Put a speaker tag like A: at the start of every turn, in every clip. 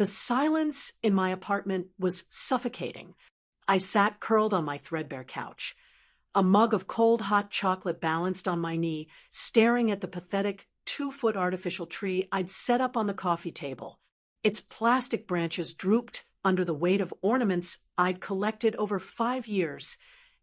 A: The silence in my apartment was suffocating. I sat curled on my threadbare couch, a mug of cold hot chocolate balanced on my knee, staring at the pathetic 2-foot artificial tree I'd set up on the coffee table. Its plastic branches drooped under the weight of ornaments I'd collected over 5 years,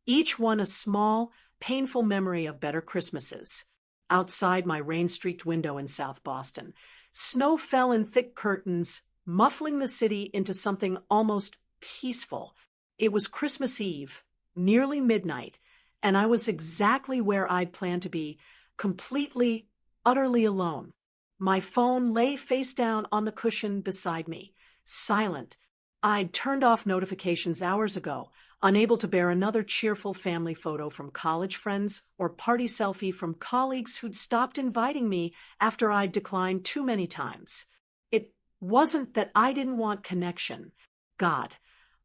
A: each one a small, painful memory of better Christmases. Outside my rain-streaked window in South Boston, snow fell in thick curtains, muffling the city into something almost peaceful. It was Christmas Eve, nearly midnight, and I was exactly where I'd planned to be, completely, utterly alone. My phone lay face down on the cushion beside me, silent. I'd turned off notifications hours ago, unable to bear another cheerful family photo from college friends or party selfie from colleagues who'd stopped inviting me after I'd declined too many times. It wasn't that I didn't want connection. God,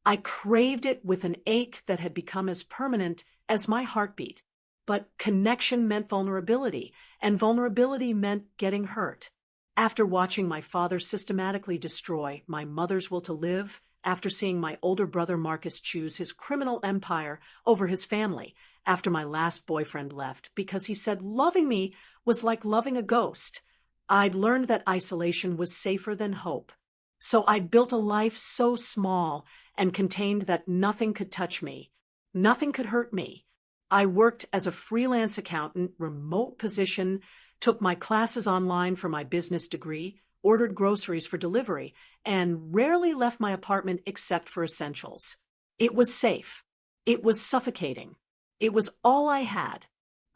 A: I craved it with an ache that had become as permanent as my heartbeat. But connection meant vulnerability, and vulnerability meant getting hurt. After watching my father systematically destroy my mother's will to live, after seeing my older brother Marcus choose his criminal empire over his family, after my last boyfriend left because he said loving me was like loving a ghost, I'd learned that isolation was safer than hope. So I'd built a life so small and contained that nothing could touch me. Nothing could hurt me. I worked as a freelance accountant, remote position, took my classes online for my business degree, ordered groceries for delivery, and rarely left my apartment except for essentials. It was safe. It was suffocating. It was all I had.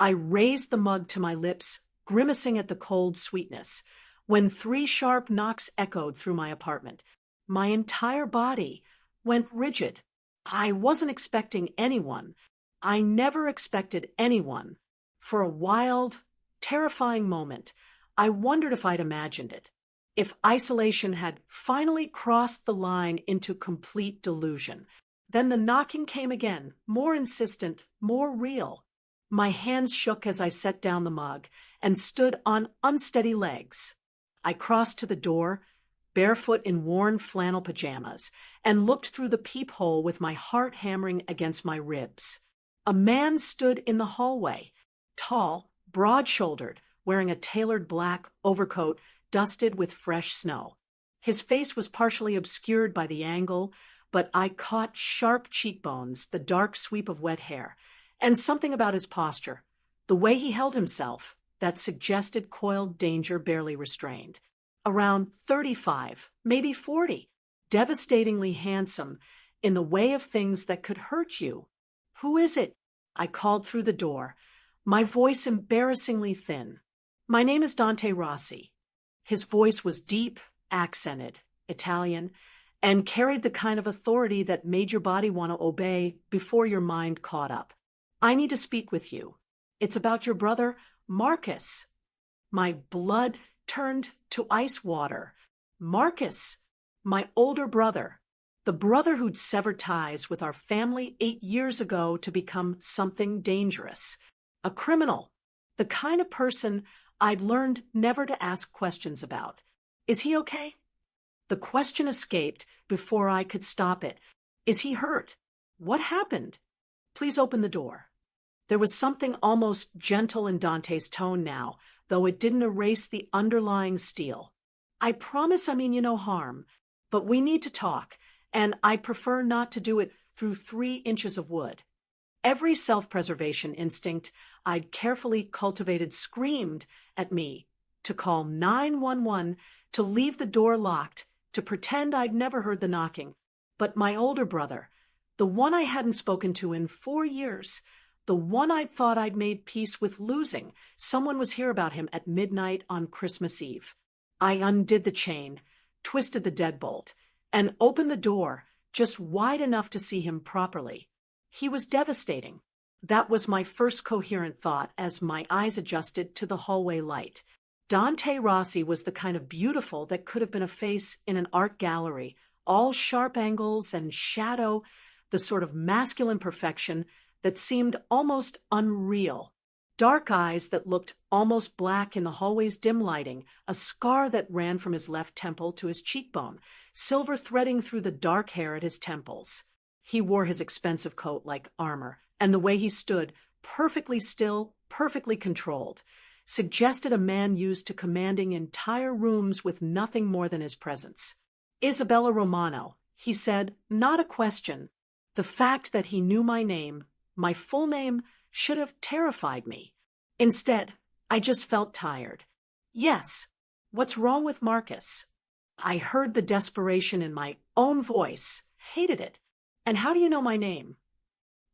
A: I raised the mug to my lips, grimacing at the cold sweetness, when 3 sharp knocks echoed through my apartment. My entire body went rigid. I wasn't expecting anyone. I never expected anyone. For a wild, terrifying moment, I wondered if I'd imagined it. If isolation had finally crossed the line into complete delusion. Then the knocking came again, more insistent, more real. My hands shook as I set down the mug and stood on unsteady legs. I crossed to the door, barefoot in worn flannel pajamas, and looked through the peephole with my heart hammering against my ribs. A man stood in the hallway, tall, broad-shouldered, wearing a tailored black overcoat dusted with fresh snow. His face was partially obscured by the angle, but I caught sharp cheekbones, the dark sweep of wet hair, and something about his posture, the way he held himself, that suggested coiled danger barely restrained. Around 35, maybe 40, devastatingly handsome, in the way of things that could hurt you. "Who is it?" I called through the door, my voice embarrassingly thin. "My name is Dante Rossi." His voice was deep, accented, Italian, and carried the kind of authority that made your body want to obey before your mind caught up. "I need to speak with you. It's about your brother, Marcus." My blood turned to ice water. Marcus, my older brother, the brother who'd severed ties with our family 8 years ago to become something dangerous. A criminal, the kind of person I'd learned never to ask questions about. "Is he okay?" The question escaped before I could stop it. "Is he hurt? What happened? Please open the door." There was something almost gentle in Dante's tone now, though it didn't erase the underlying steel. "I promise I mean you no harm, but we need to talk, and I'd prefer not to do it through 3 inches of wood." Every self-preservation instinct I'd carefully cultivated screamed at me to call 911, to leave the door locked, to pretend I'd never heard the knocking. But my older brother, the one I hadn't spoken to in 4 years, the one I'd thought I'd made peace with losing, someone was here about him at midnight on Christmas Eve. I undid the chain, twisted the deadbolt, and opened the door just wide enough to see him properly. He was devastating. That was my first coherent thought as my eyes adjusted to the hallway light. Dante Rossi was the kind of beautiful that could have been a face in an art gallery, all sharp angles and shadow, the sort of masculine perfection that seemed almost unreal. dark eyes that looked almost black in the hallway's dim lighting, a scar that ran from his left temple to his cheekbone, silver threading through the dark hair at his temples. He wore his expensive coat like armor, and the way he stood, perfectly still, perfectly controlled, suggested a man used to commanding entire rooms with nothing more than his presence. "Isabella Romano," he said, not a question. The fact that he knew my name, my full name, should have terrified me. Instead, I just felt tired. "Yes. What's wrong with Marcus?" I heard the desperation in my own voice, hated it. "And how do you know my name?"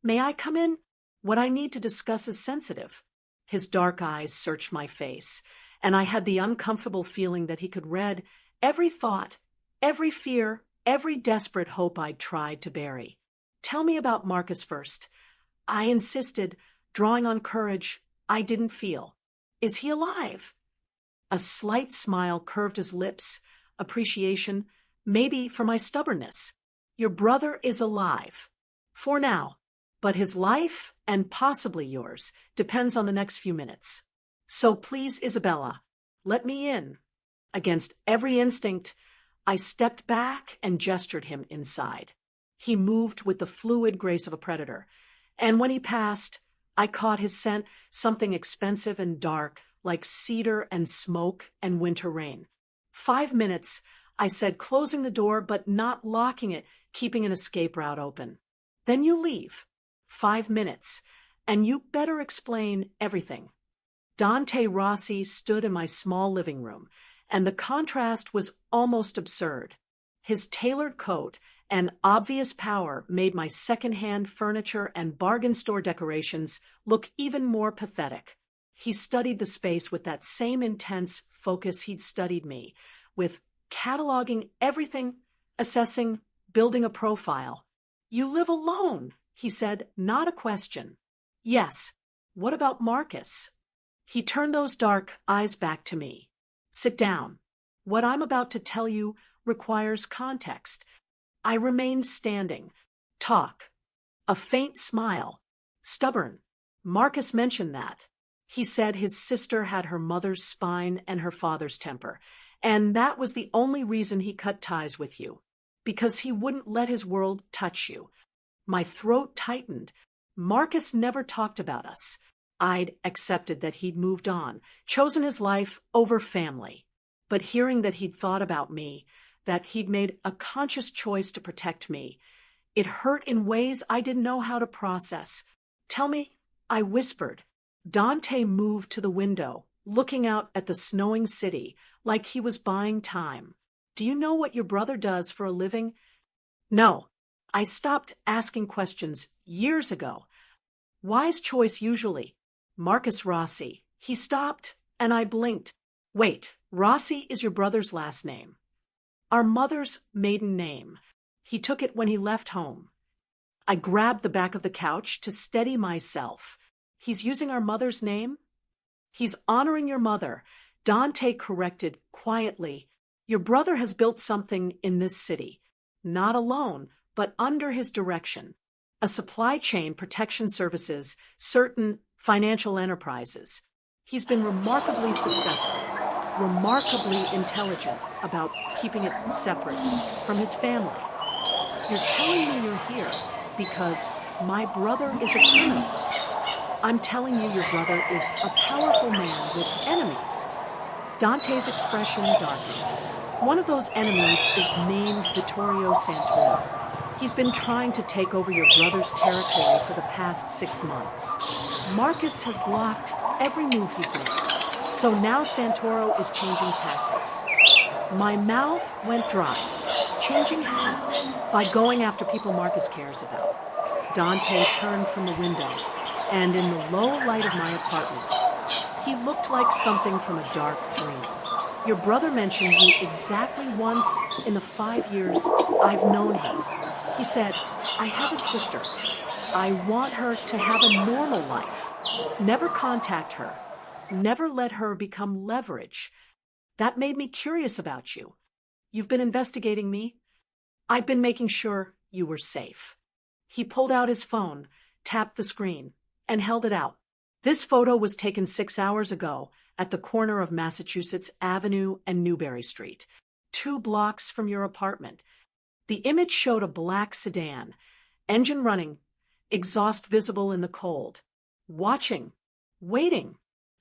A: "May I come in? What I need to discuss is sensitive." His dark eyes searched my face, and I had the uncomfortable feeling that he could read every thought, every fear, every desperate hope I'd tried to bury. "Tell me about Marcus first." I insisted, drawing on courage I didn't feel. "Is he alive?" A slight smile curved his lips, appreciation, maybe for my stubbornness. "Your brother is alive. For now. But his life, and possibly yours, depends on the next few minutes. So please, Isabella, let me in." Against every instinct, I stepped back and gestured him inside. He moved with the fluid grace of a predator, and when he passed, I caught his scent, something expensive and dark, like cedar and smoke and winter rain. 5 minutes, I said, closing the door but not locking it, keeping an escape route open. "Then you leave. 5 minutes, and you better explain everything." Dante Rossi stood in my small living room, and the contrast was almost absurd. His tailored coat and obvious power made my second-hand furniture and bargain store decorations look even more pathetic. He studied the space with that same intense focus he'd studied me, with cataloging everything, assessing, building a profile. "You live alone," he said, not a question. "Yes. What about Marcus?" He turned those dark eyes back to me. "Sit down. What I'm about to tell you requires context." I remained standing. "Talk." A faint smile. "Stubborn. Marcus mentioned that. He said his sister had her mother's spine and her father's temper, and that was the only reason he cut ties with you, because he wouldn't let his world touch you." My throat tightened. Marcus never talked about us. I'd accepted that he'd moved on, chosen his life over family. But hearing that he'd thought about me, that he'd made a conscious choice to protect me, it hurt in ways I didn't know how to process. "Tell me," I whispered. Dante moved to the window, looking out at the snowing city, like he was buying time. "Do you know what your brother does for a living?" "No. I stopped asking questions years ago." "Wise choice usually." "Marcus Rossi." He stopped, and I blinked. "Wait, Rossi is your brother's last name?" "Our mother's maiden name. He took it when he left home." I grabbed the back of the couch to steady myself. "He's using our mother's name?" "He's honoring your mother," Dante corrected quietly. "Your brother has built something in this city. Not alone, but under his direction. A supply chain, protection services, certain financial enterprises. He's been remarkably successful, remarkably intelligent about keeping it separate from his family. You're telling me you're here because my brother is a criminal. I'm telling you your brother is a powerful man with enemies." Dante's expression darkened. "One of those enemies is named Vittorio Santoro. He's been trying to take over your brother's territory for the past 6 months. Marcus has blocked every move he's made. So now Santoro is changing tactics." My mouth went dry. "Changing how?" "By going after people Marcus cares about." Dante turned from the window, and in the low light of my apartment, he looked like something from a dark dream. "Your brother mentioned you exactly once in the 5 years I've known him. He said, 'I have a sister. I want her to have a normal life. Never contact her. Never let her become leverage.' That made me curious about you. You've been investigating me. I've been making sure you were safe." He pulled out his phone, tapped the screen, and held it out. This photo was taken 6 hours ago at the corner of Massachusetts Avenue and Newbury Street, 2 blocks from your apartment. The image showed a black sedan, engine running, exhaust visible in the cold. Watching. Waiting.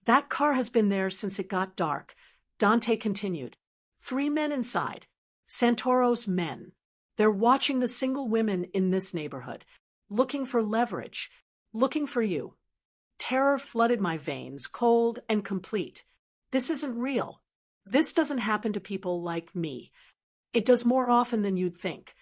A: That car has been there since it got dark. Dante continued. 3 men inside. Santoro's men. They're watching the single women in this neighborhood, looking for leverage, looking for you. Terror flooded my veins, cold and complete. This isn't real. This doesn't happen to people like me. It does more often than you'd think.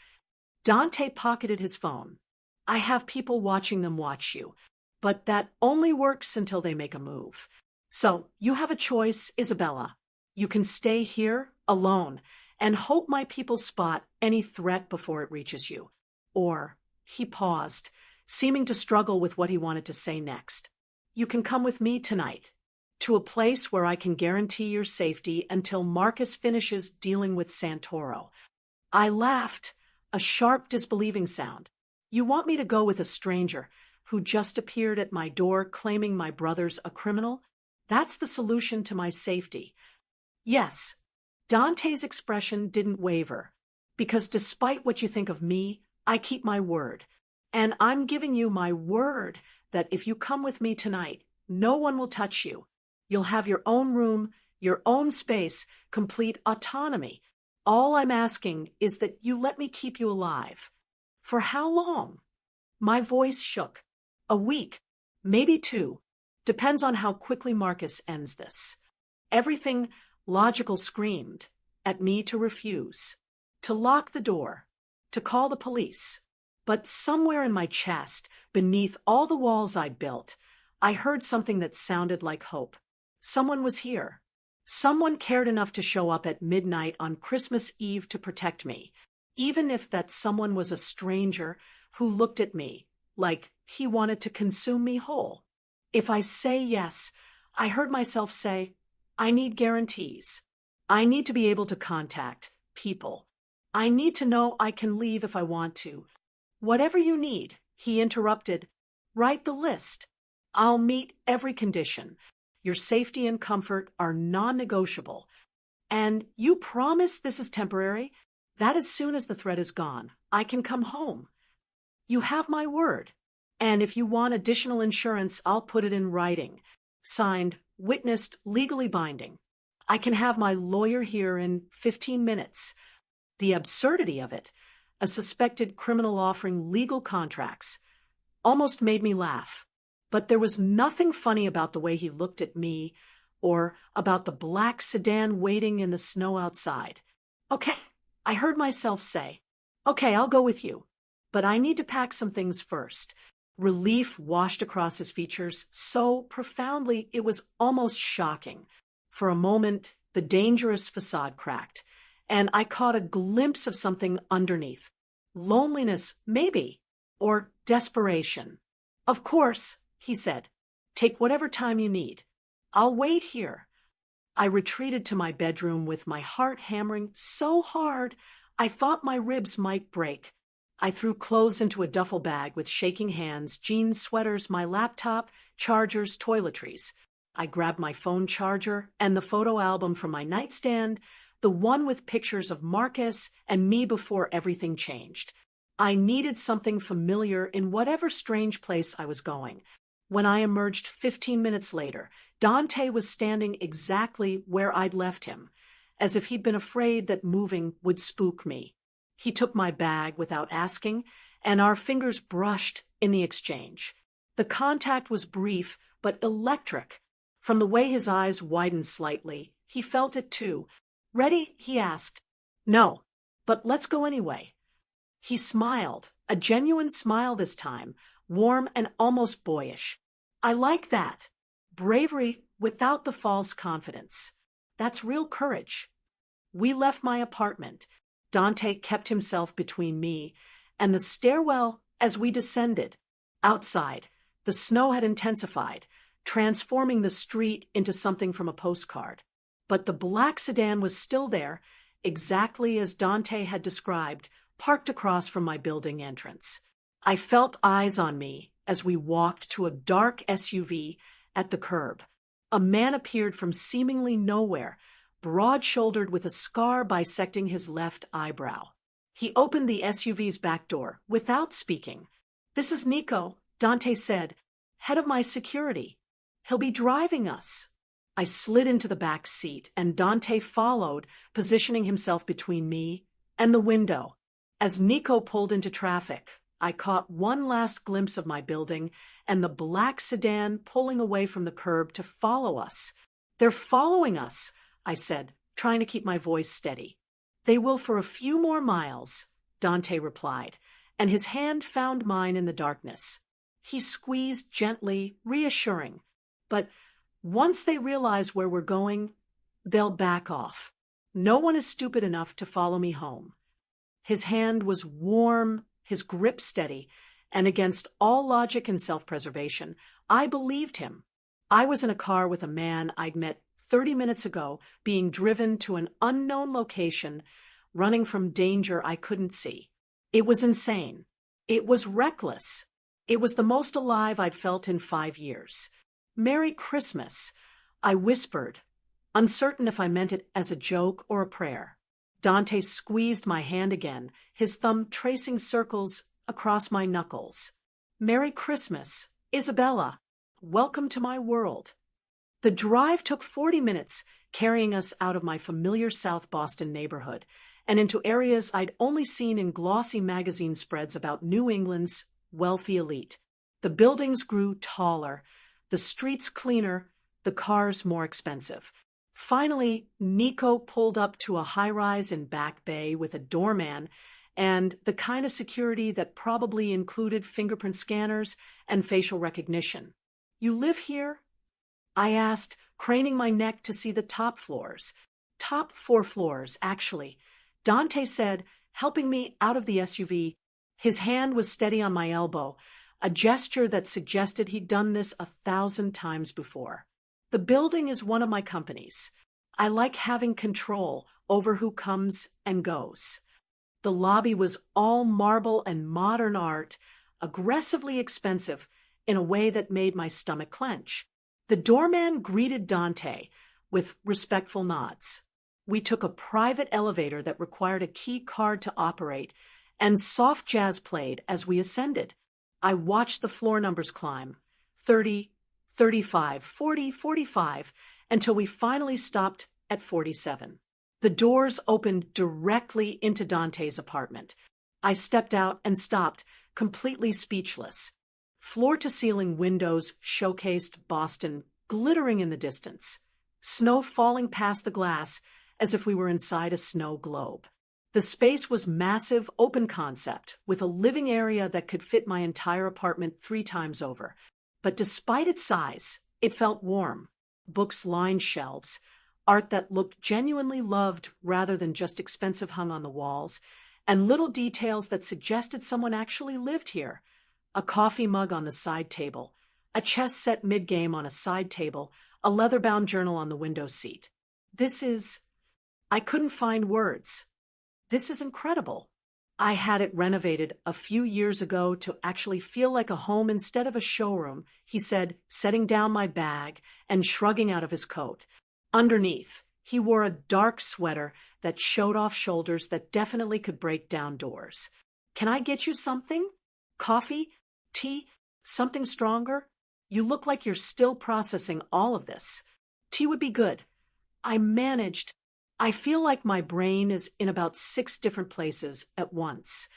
A: Dante pocketed his phone. I have people watching them watch you, but that only works until they make a move. So, you have a choice, Isabella. You can stay here, alone, and hope my people spot any threat before it reaches you. Or, he paused, seeming to struggle with what he wanted to say next. You can come with me tonight, to a place where I can guarantee your safety until Marcus finishes dealing with Santoro. I laughed, a sharp disbelieving sound. You want me to go with a stranger who just appeared at my door claiming my brother's a criminal? That's the solution to my safety. Yes. Dante's expression didn't waver, because despite what you think of me, I keep my word. And I'm giving you my word that if you come with me tonight, no one will touch you. You'll have your own room, your own space, complete autonomy. All I'm asking is that you let me keep you alive. For how long? My voice shook. A week, maybe 2. Depends on how quickly Marcus ends this. Everything logical screamed at me to refuse, to lock the door, to call the police. But somewhere in my chest, beneath all the walls I'd built, I heard something that sounded like hope. Someone was here. Someone cared enough to show up at midnight on Christmas Eve to protect me, even if that someone was a stranger who looked at me like he wanted to consume me whole. If I say yes, I heard myself say, I need guarantees. I need to be able to contact people. I need to know I can leave if I want to. Whatever you need, he interrupted. Write the list. I'll meet every condition. Your safety and comfort are non-negotiable. And you promise this is temporary? That as soon as the threat is gone, I can come home. You have my word. And if you want additional insurance, I'll put it in writing. Signed, witnessed, legally binding. I can have my lawyer here in 15 minutes. The absurdity of it, a suspected criminal offering legal contracts, almost made me laugh. But there was nothing funny about the way he looked at me or about the black sedan waiting in the snow outside. Okay, I heard myself say, okay, I'll go with you. But I need to pack some things first. Relief washed across his features so profoundly it was almost shocking. For a moment, the dangerous facade cracked, and I caught a glimpse of something underneath. Loneliness, maybe, or desperation. Of course, he said. Take whatever time you need. I'll wait here. I retreated to my bedroom with my heart hammering so hard I thought my ribs might break. I threw clothes into a duffel bag with shaking hands, jeans, sweaters, my laptop, chargers, toiletries. I grabbed my phone charger and the photo album from my nightstand, the one with pictures of Marcus and me before everything changed. I needed something familiar in whatever strange place I was going. When I emerged 15 minutes later, Dante was standing exactly where I'd left him, as if he'd been afraid that moving would spook me. He took my bag without asking, and our fingers brushed in the exchange. The contact was brief, but electric. From the way his eyes widened slightly, he felt it too. Ready? He asked. No, but let's go anyway. He smiled, a genuine smile this time, warm and almost boyish. I like that. Bravery without the false confidence. That's real courage. We left my apartment. Dante kept himself between me and the stairwell as we descended. Outside, the snow had intensified, transforming the street into something from a postcard. But the black sedan was still there, exactly as Dante had described, parked across from my building entrance. I felt eyes on me as we walked to a dark SUV at the curb. A man appeared from seemingly nowhere, broad-shouldered with a scar bisecting his left eyebrow. He opened the SUV's back door without speaking. "This is Nico," Dante said, "head of my security. He'll be driving us." I slid into the back seat, and Dante followed, positioning himself between me and the window. As Nico pulled into traffic, I caught one last glimpse of my building and the black sedan pulling away from the curb to follow us. "They're following us," I said, trying to keep my voice steady. "They will for a few more miles," Dante replied, and his hand found mine in the darkness. He squeezed gently, reassuring. "But once they realize where we're going, they'll back off. No one is stupid enough to follow me home." His hand was warm, his grip steady, and against all logic and self-preservation, I believed him. I was in a car with a man I'd met 30 minutes ago, being driven to an unknown location, running from danger I couldn't see. It was insane. It was reckless. It was the most alive I'd felt in 5 years. "Merry Christmas," I whispered, uncertain if I meant it as a joke or a prayer. Dante squeezed my hand again, his thumb tracing circles across my knuckles. "Merry Christmas, Isabella. Welcome to my world." The drive took 40 minutes, carrying us out of my familiar South Boston neighborhood and into areas I'd only seen in glossy magazine spreads about New England's wealthy elite. The buildings grew taller, the streets cleaner, the cars more expensive. Finally, Nico pulled up to a high-rise in Back Bay with a doorman and the kind of security that probably included fingerprint scanners and facial recognition. "You live here?" I asked, craning my neck to see the top floors. "Top 4 floors, actually," Dante said, helping me out of the SUV. His hand was steady on my elbow, a gesture that suggested he'd done this 1,000 times before. "The building is one of my companies. I like having control over who comes and goes." The lobby was all marble and modern art, aggressively expensive in a way that made my stomach clench. The doorman greeted Dante with respectful nods. We took a private elevator that required a key card to operate, and soft jazz played as we ascended. I watched the floor numbers climb, 30, 35, 40, 45, until we finally stopped at 47. The doors opened directly into Dante's apartment. I stepped out and stopped, completely speechless. Floor-to-ceiling windows showcased Boston glittering in the distance, snow falling past the glass as if we were inside a snow globe. The space was massive, open concept, with a living area that could fit my entire apartment 3 times over. But despite its size, it felt warm. Books lined shelves, art that looked genuinely loved rather than just expensive hung on the walls, and little details that suggested someone actually lived here. A coffee mug on the side table, a chess set mid-game on a side table, a leather-bound journal on the window seat. I couldn't find words. "This is incredible." I had it renovated a few years ago to actually feel like a home instead of a showroom, he said, setting down my bag and shrugging out of his coat. Underneath, he wore a dark sweater that showed off shoulders that definitely could break down doors. "Can I get you something? Coffee? Tea? Something stronger? You look like you're still processing all of this." "Tea would be good." I managed. "I feel like my brain is in about 6 different places at once."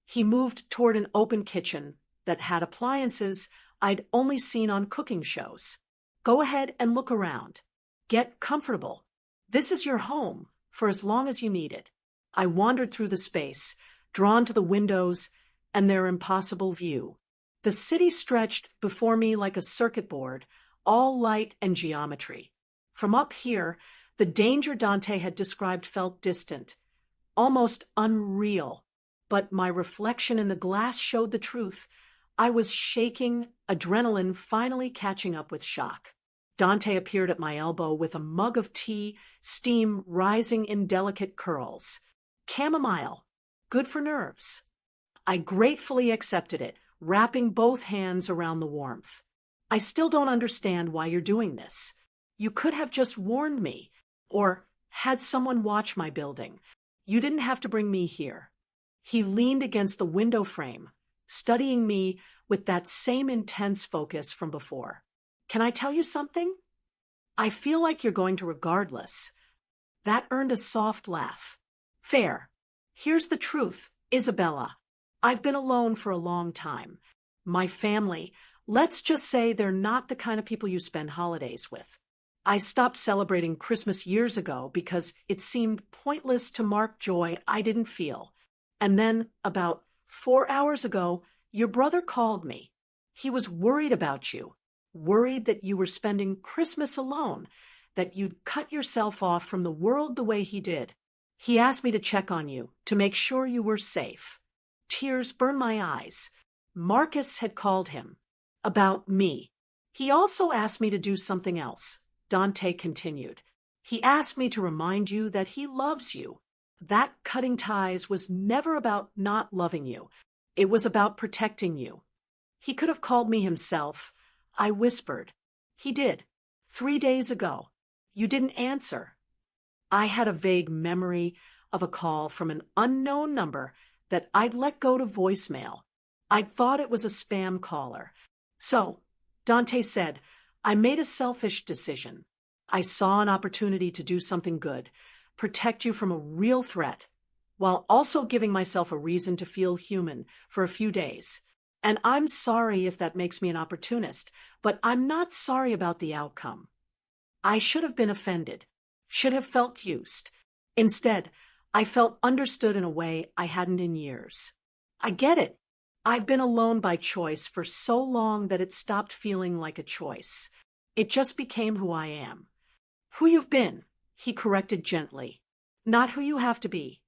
A: He moved toward an open kitchen that had appliances I'd only seen on cooking shows. "Go ahead and look around. Get comfortable. This is your home for as long as you need it." I wandered through the space, drawn to the windows and their impossible view. The city stretched before me like a circuit board, all light and geometry. From up here, the danger Dante had described felt distant, almost unreal. But my reflection in the glass showed the truth. I was shaking, adrenaline finally catching up with shock. Dante appeared at my elbow with a mug of tea, steam rising in delicate curls. "Chamomile. Good for nerves." I gratefully accepted it, wrapping both hands around the warmth. I still don't understand why you're doing this. You could have just warned me, or had someone watch my building. You didn't have to bring me here." He leaned against the window frame, studying me with that same intense focus from before. "Can I tell you something? I feel like you're going to regardless." That earned a soft laugh. "Fair. Here's the truth, Isabella. I've been alone for a long time. My family, let's just say they're not the kind of people you spend holidays with. I stopped celebrating Christmas years ago because it seemed pointless to mark joy I didn't feel. And then, about 4 hours ago, your brother called me. He was worried about you, worried that you were spending Christmas alone, that you'd cut yourself off from the world the way he did. He asked me to check on you, to make sure you were safe." Tears burned my eyes. Marcus had called him. About me. "He also asked me to do something else," Dante continued. "He asked me to remind you that he loves you. That cutting ties was never about not loving you. It was about protecting you. He could have called me himself." I whispered. "He did. 3 days ago. You didn't answer." I had a vague memory of a call from an unknown number that I'd let go to voicemail. I'd thought it was a spam caller. "So," Dante said, "I made a selfish decision. I saw an opportunity to do something good, protect you from a real threat, while also giving myself a reason to feel human for a few days. And I'm sorry if that makes me an opportunist, but I'm not sorry about the outcome. I should have been offended, should have felt used. Instead, I felt understood in a way I hadn't in years. I get it. I've been alone by choice for so long that it stopped feeling like a choice. It just became who I am." "Who you've been," he corrected gently. "Not who you have to be."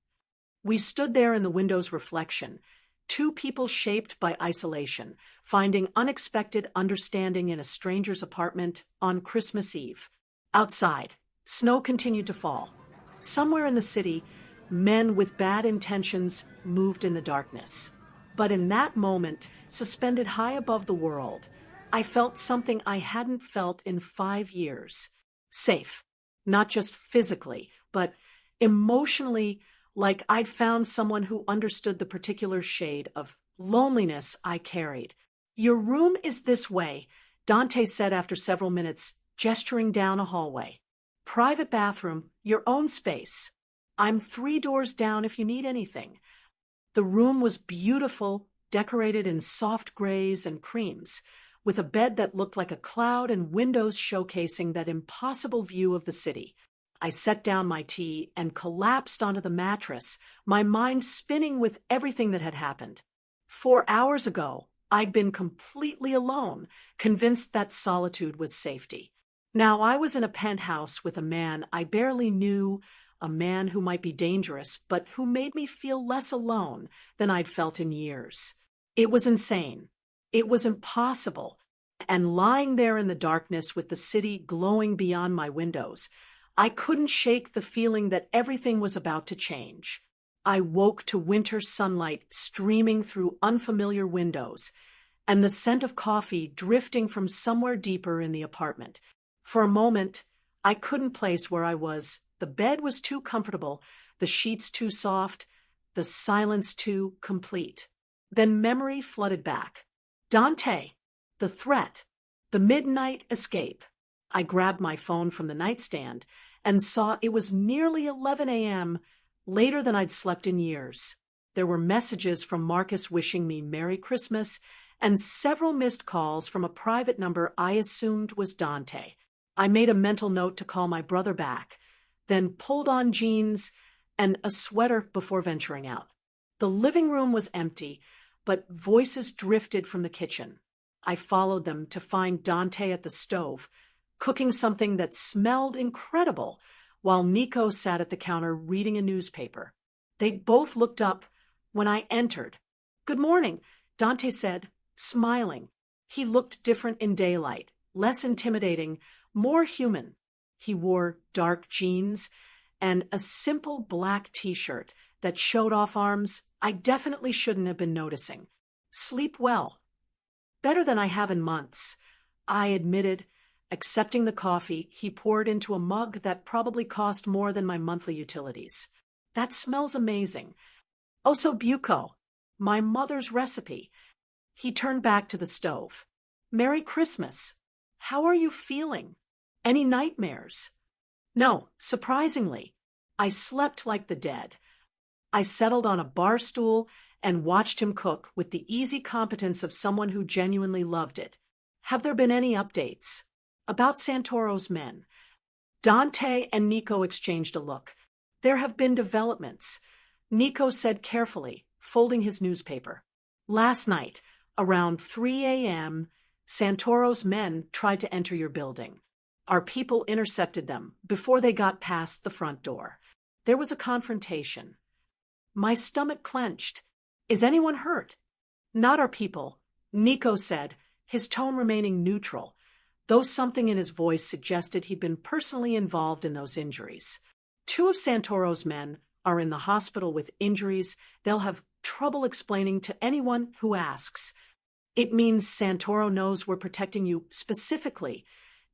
A: We stood there in the window's reflection, two people shaped by isolation, finding unexpected understanding in a stranger's apartment on Christmas Eve. Outside, snow continued to fall. Somewhere in the city, men with bad intentions moved in the darkness. But in that moment, suspended high above the world, I felt something I hadn't felt in 5 years. Safe. Not just physically, but emotionally, like I'd found someone who understood the particular shade of loneliness I carried. "Your room is this way," Dante said after several minutes, gesturing down a hallway. "Private bathroom, your own space. I'm 3 doors down if you need anything." The room was beautiful, decorated in soft grays and creams, with a bed that looked like a cloud and windows showcasing that impossible view of the city. I set down my tea and collapsed onto the mattress, my mind spinning with everything that had happened. 4 hours ago, I'd been completely alone, convinced that solitude was safety. Now I was in a penthouse with a man I barely knew, a man who might be dangerous, but who made me feel less alone than I'd felt in years. It was insane. It was impossible. And lying there in the darkness with the city glowing beyond my windows, I couldn't shake the feeling that everything was about to change. I woke to winter sunlight streaming through unfamiliar windows, and the scent of coffee drifting from somewhere deeper in the apartment. For a moment, I couldn't place where I was. The bed was too comfortable, the sheets too soft, the silence too complete. Then memory flooded back. Dante, the threat, the midnight escape. I grabbed my phone from the nightstand and saw it was nearly 11 a.m., later than I'd slept in years. There were messages from Marcus wishing me Merry Christmas and several missed calls from a private number I assumed was Dante. I made a mental note to call my brother back, then pulled on jeans and a sweater before venturing out. The living room was empty, but voices drifted from the kitchen. I followed them to find Dante at the stove, cooking something that smelled incredible, while Nico sat at the counter reading a newspaper. They both looked up when I entered. "Good morning," Dante said, smiling. He looked different in daylight, less intimidating, more human. He wore dark jeans and a simple black t-shirt that showed off arms I definitely shouldn't have been noticing. "Sleep well." "Better than I have in months." I admitted, accepting the coffee he poured into a mug that probably cost more than my monthly utilities. That smells amazing. Osso buco, my mother's recipe. He turned back to the stove. Merry Christmas. How are you feeling? Any nightmares? No, surprisingly. I slept like the dead. I settled on a bar stool and watched him cook with the easy competence of someone who genuinely loved it. Have there been any updates? About Santoro's men. Dante and Nico exchanged a look. There have been developments, Nico said carefully, folding his newspaper. Last night, around 3 a.m., Santoro's men tried to enter your building. Our people intercepted them before they got past the front door. There was a confrontation. My stomach clenched. Is anyone hurt? Not our people, Nico said, his tone remaining neutral, though something in his voice suggested he'd been personally involved in those injuries. 2 of Santoro's men are in the hospital with injuries they'll have trouble explaining to anyone who asks. It means Santoro knows we're protecting you specifically,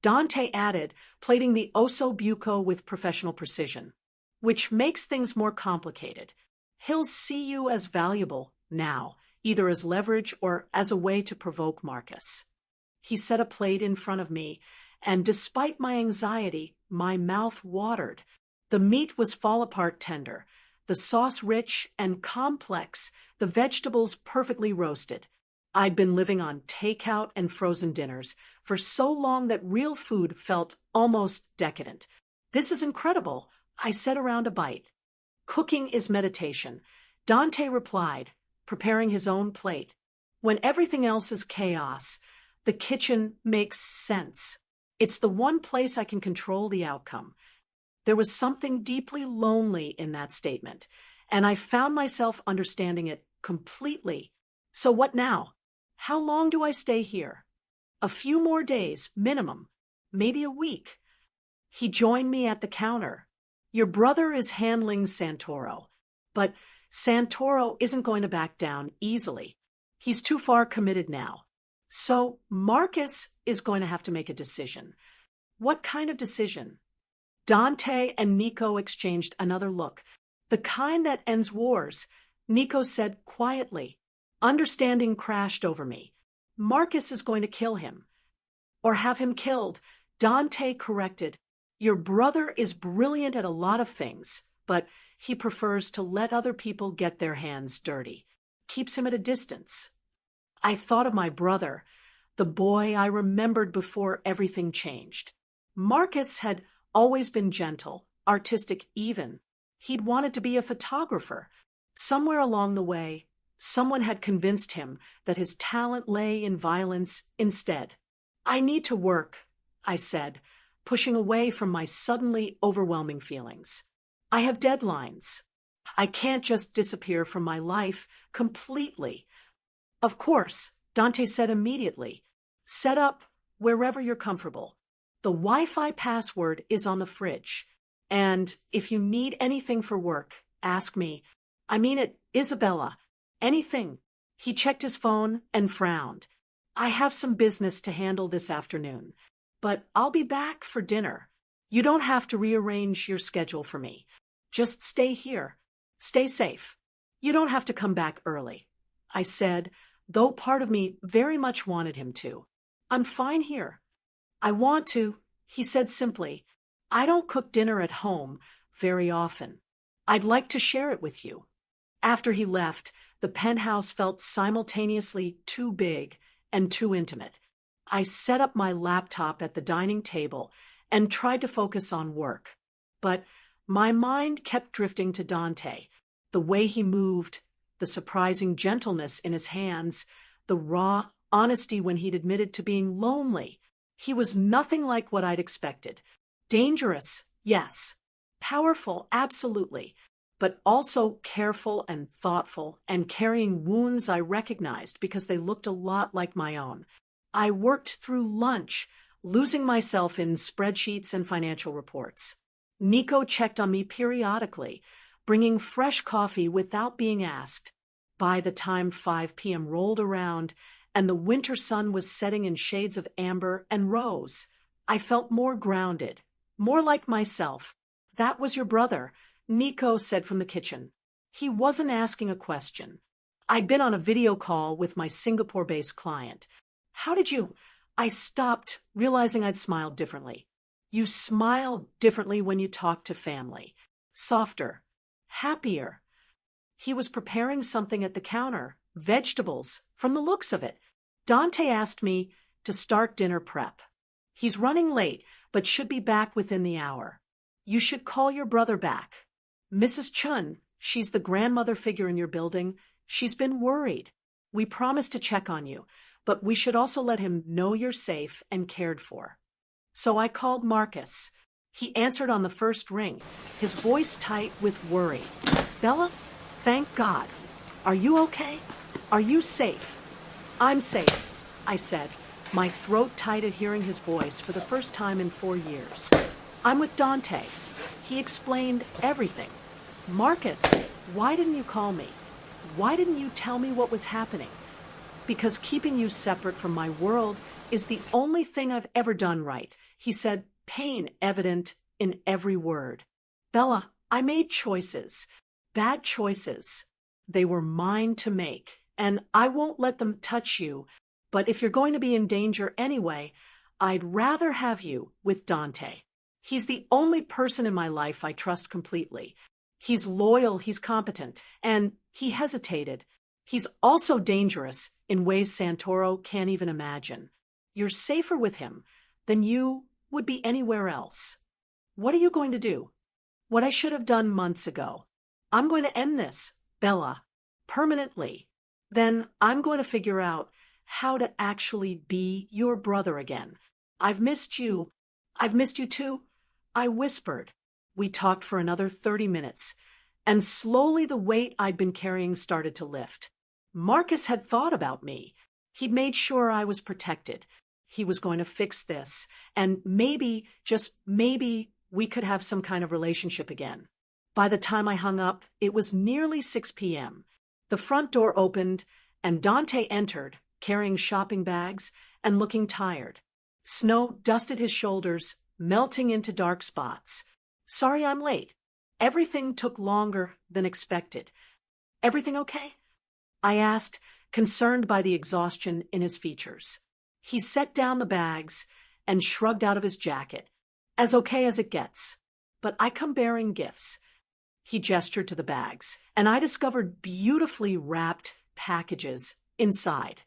A: Dante added, plating the osso buco with professional precision, which makes things more complicated. He'll see you as valuable now, either as leverage or as a way to provoke Marcus. He set a plate in front of me, and despite my anxiety, my mouth watered. The meat was fall-apart tender, the sauce rich and complex, the vegetables perfectly roasted. I'd been living on takeout and frozen dinners for so long that real food felt almost decadent. This is incredible, I said around a bite. Cooking is meditation, Dante replied, preparing his own plate. When everything else is chaos, the kitchen makes sense. It's the one place I can control the outcome. There was something deeply lonely in that statement, and I found myself understanding it completely. So what now? How long do I stay here? A few more days, minimum. Maybe a week. He joined me at the counter. Your brother is handling Santoro, but Santoro isn't going to back down easily. He's too far committed now. So Marcus is going to have to make a decision. What kind of decision? Dante and Nico exchanged another look. The kind that ends wars, Nico said quietly. Understanding crashed over me. Marcus is going to kill him. Or have him killed, Dante corrected. Your brother is brilliant at a lot of things, but he prefers to let other people get their hands dirty. Keeps him at a distance. I thought of my brother, the boy I remembered before everything changed. Marcus had always been gentle, artistic even. He'd wanted to be a photographer. Somewhere along the way, someone had convinced him that his talent lay in violence instead. I need to work, I said, pushing away from my suddenly overwhelming feelings. I have deadlines. I can't just disappear from my life completely. Of course, Dante said immediately. Set up wherever you're comfortable. The Wi-Fi password is on the fridge. And if you need anything for work, ask me. I mean it, Isabella. Anything. He checked his phone and frowned. I have some business to handle this afternoon, but I'll be back for dinner. You don't have to rearrange your schedule for me. Just stay here. Stay safe. You don't have to come back early, I said, though part of me very much wanted him to. I'm fine here. I want to, he said simply. I don't cook dinner at home very often. I'd like to share it with you. After he left, the penthouse felt simultaneously too big and too intimate. I set up my laptop at the dining table and tried to focus on work. But my mind kept drifting to Dante, the way he moved, the surprising gentleness in his hands, the raw honesty when he'd admitted to being lonely. He was nothing like what I'd expected. Dangerous, yes. Powerful, absolutely. But also careful and thoughtful and carrying wounds I recognized because they looked a lot like my own. I worked through lunch, losing myself in spreadsheets and financial reports. Nico checked on me periodically, bringing fresh coffee without being asked. By the time 5 p.m. rolled around and the winter sun was setting in shades of amber and rose. I felt more grounded, more like myself. "That was your brother," Nico said from the kitchen. He wasn't asking a question. I'd been on a video call with my Singapore-based client. "How did you—" I stopped, realizing I'd smiled differently. "You smile differently when you talk to family. Softer. Happier." He was preparing something at the counter, vegetables, from the looks of it. Dante asked me to start dinner prep. "He's running late, but should be back within the hour. You should call your brother back. Mrs. Chun, she's the grandmother figure in your building. She's been worried. We promised to check on you, but we should also let him know you're safe and cared for." So I called Marcus. He answered on the first ring, his voice tight with worry. "Bella? Thank God. Are you okay? Are you safe?" "I'm safe," I said, my throat tight at hearing his voice for the first time in 4 years. "I'm with Dante." He explained everything. "Marcus, why didn't you call me? Why didn't you tell me what was happening?" "Because keeping you separate from my world is the only thing I've ever done right," he said, pain evident in every word. "Bella, I made choices. Bad choices. They were mine to make, and I won't let them touch you. But if you're going to be in danger anyway, I'd rather have you with Dante. He's the only person in my life I trust completely. He's loyal, he's competent, and," he hesitated, "he's also dangerous in ways Santoro can't even imagine. You're safer with him than you would be anywhere else. What are you going to do?" "What I should have done months ago. I'm going to end this, Bella, permanently. Then I'm going to figure out how to actually be your brother again. I've missed you. I've missed you too," I whispered. We talked for another 30 minutes, and slowly the weight I'd been carrying started to lift. Marcus had thought about me. He'd made sure I was protected. He was going to fix this, and maybe, just maybe, we could have some kind of relationship again. By the time I hung up, it was nearly 6 p.m. The front door opened, and Dante entered, carrying shopping bags and looking tired. Snow dusted his shoulders, melting into dark spots. "Sorry I'm late. Everything took longer than expected. Everything okay?" I asked, concerned by the exhaustion in his features. He set down the bags and shrugged out of his jacket. "As okay as it gets. But I come bearing gifts." He gestured to the bags, and I discovered beautifully wrapped packages inside.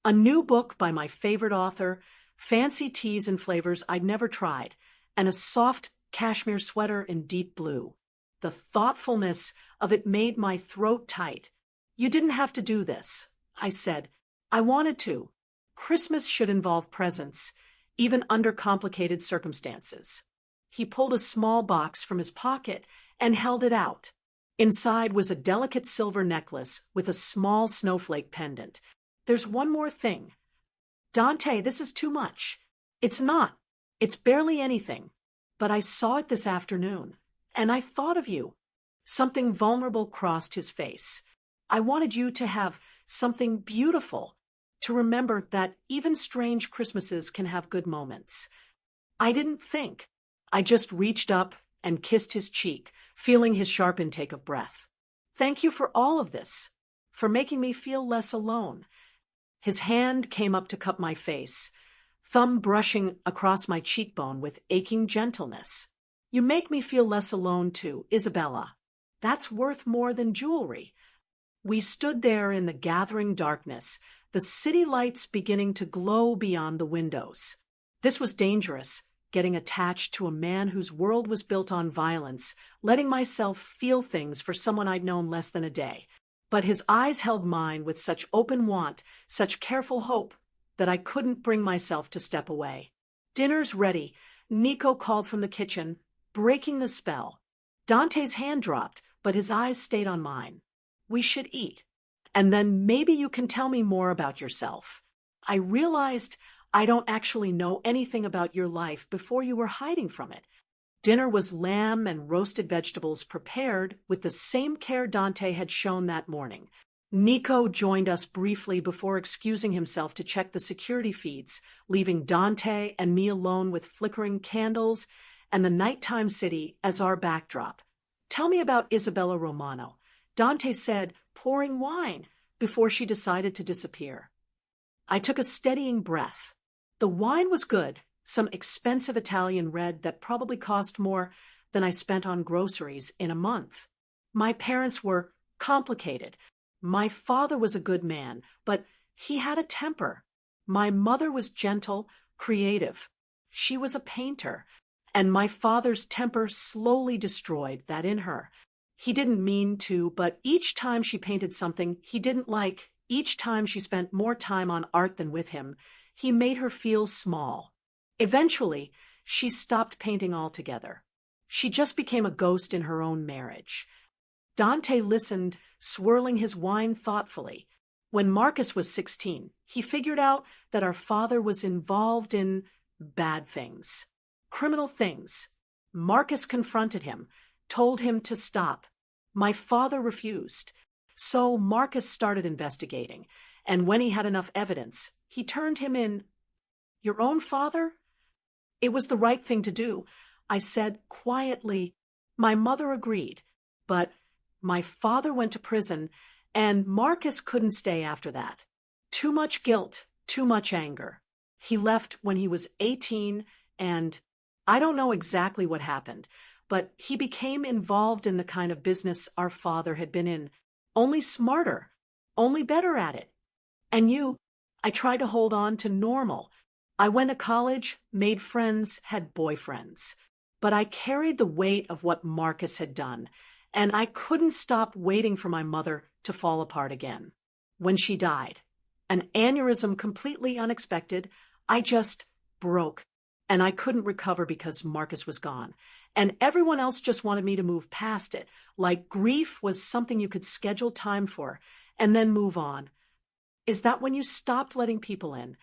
A: A new book by my favorite author, fancy teas and flavors I'd never tried, and a soft cashmere sweater in deep blue. The thoughtfulness of it made my throat tight. "You didn't have to do this," I said. "I wanted to. Christmas should involve presents, even under complicated circumstances." He pulled a small box from his pocket and held it out. Inside was a delicate silver necklace with a small snowflake pendant. "There's one more thing." "Dante, this is too much." "It's not. It's barely anything. But I saw it this afternoon, and I thought of you." Something vulnerable crossed his face. "I wanted you to have something beautiful, to remember that even strange Christmases can have good moments." I didn't think. I just reached up and kissed his cheek, feeling his sharp intake of breath. "Thank you for all of this, for making me feel less alone." His hand came up to cup my face, thumb brushing across my cheekbone with aching gentleness. "You make me feel less alone too, Isabella. That's worth more than jewelry." We stood there in the gathering darkness, the city lights beginning to glow beyond the windows. This was dangerous, getting attached to a man whose world was built on violence, letting myself feel things for someone I'd known less than a day. But his eyes held mine with such open want, such careful hope, that I couldn't bring myself to step away. "Dinner's ready," Nico called from the kitchen, breaking the spell. Dante's hand dropped, but his eyes stayed on mine. "We should eat. And then maybe you can tell me more about yourself. I realized I don't actually know anything about your life before you were hiding from it." Dinner was lamb and roasted vegetables prepared with the same care Dante had shown that morning. Nico joined us briefly before excusing himself to check the security feeds, leaving Dante and me alone with flickering candles and the nighttime city as our backdrop. Tell me about Isabella Romano, Dante said, pouring wine, before she decided to disappear. I took a steadying breath. The wine was good, some expensive Italian red that probably cost more than I spent on groceries in a month. My parents were complicated. My father was a good man, but he had a temper. My mother was gentle, creative. She was a painter, and my father's temper slowly destroyed that in her. He didn't mean to, but each time she painted something he didn't like, each time she spent more time on art than with him, he made her feel small. Eventually, she stopped painting altogether. She just became a ghost in her own marriage. Dante listened, swirling his wine thoughtfully. When Marcus was 16, he figured out that our father was involved in bad things, criminal things. Marcus confronted him, told him to stop. My father refused. So Marcus started investigating, and when he had enough evidence, he turned him in. Your own father? It was the right thing to do, I said quietly. My mother agreed, but my father went to prison, and Marcus couldn't stay after that. Too much guilt, too much anger. He left when he was 18, and I don't know exactly what happened, but he became involved in the kind of business our father had been in, only smarter, only better at it. And I tried to hold on to normal. I went to college, made friends, had boyfriends. But I carried the weight of what Marcus had done, and I couldn't stop waiting for my mother to fall apart again. When she died, an aneurysm completely unexpected, I just broke, and I couldn't recover because Marcus was gone. And everyone else just wanted me to move past it, like grief was something you could schedule time for, and then move on. Is that when you stopped letting people in?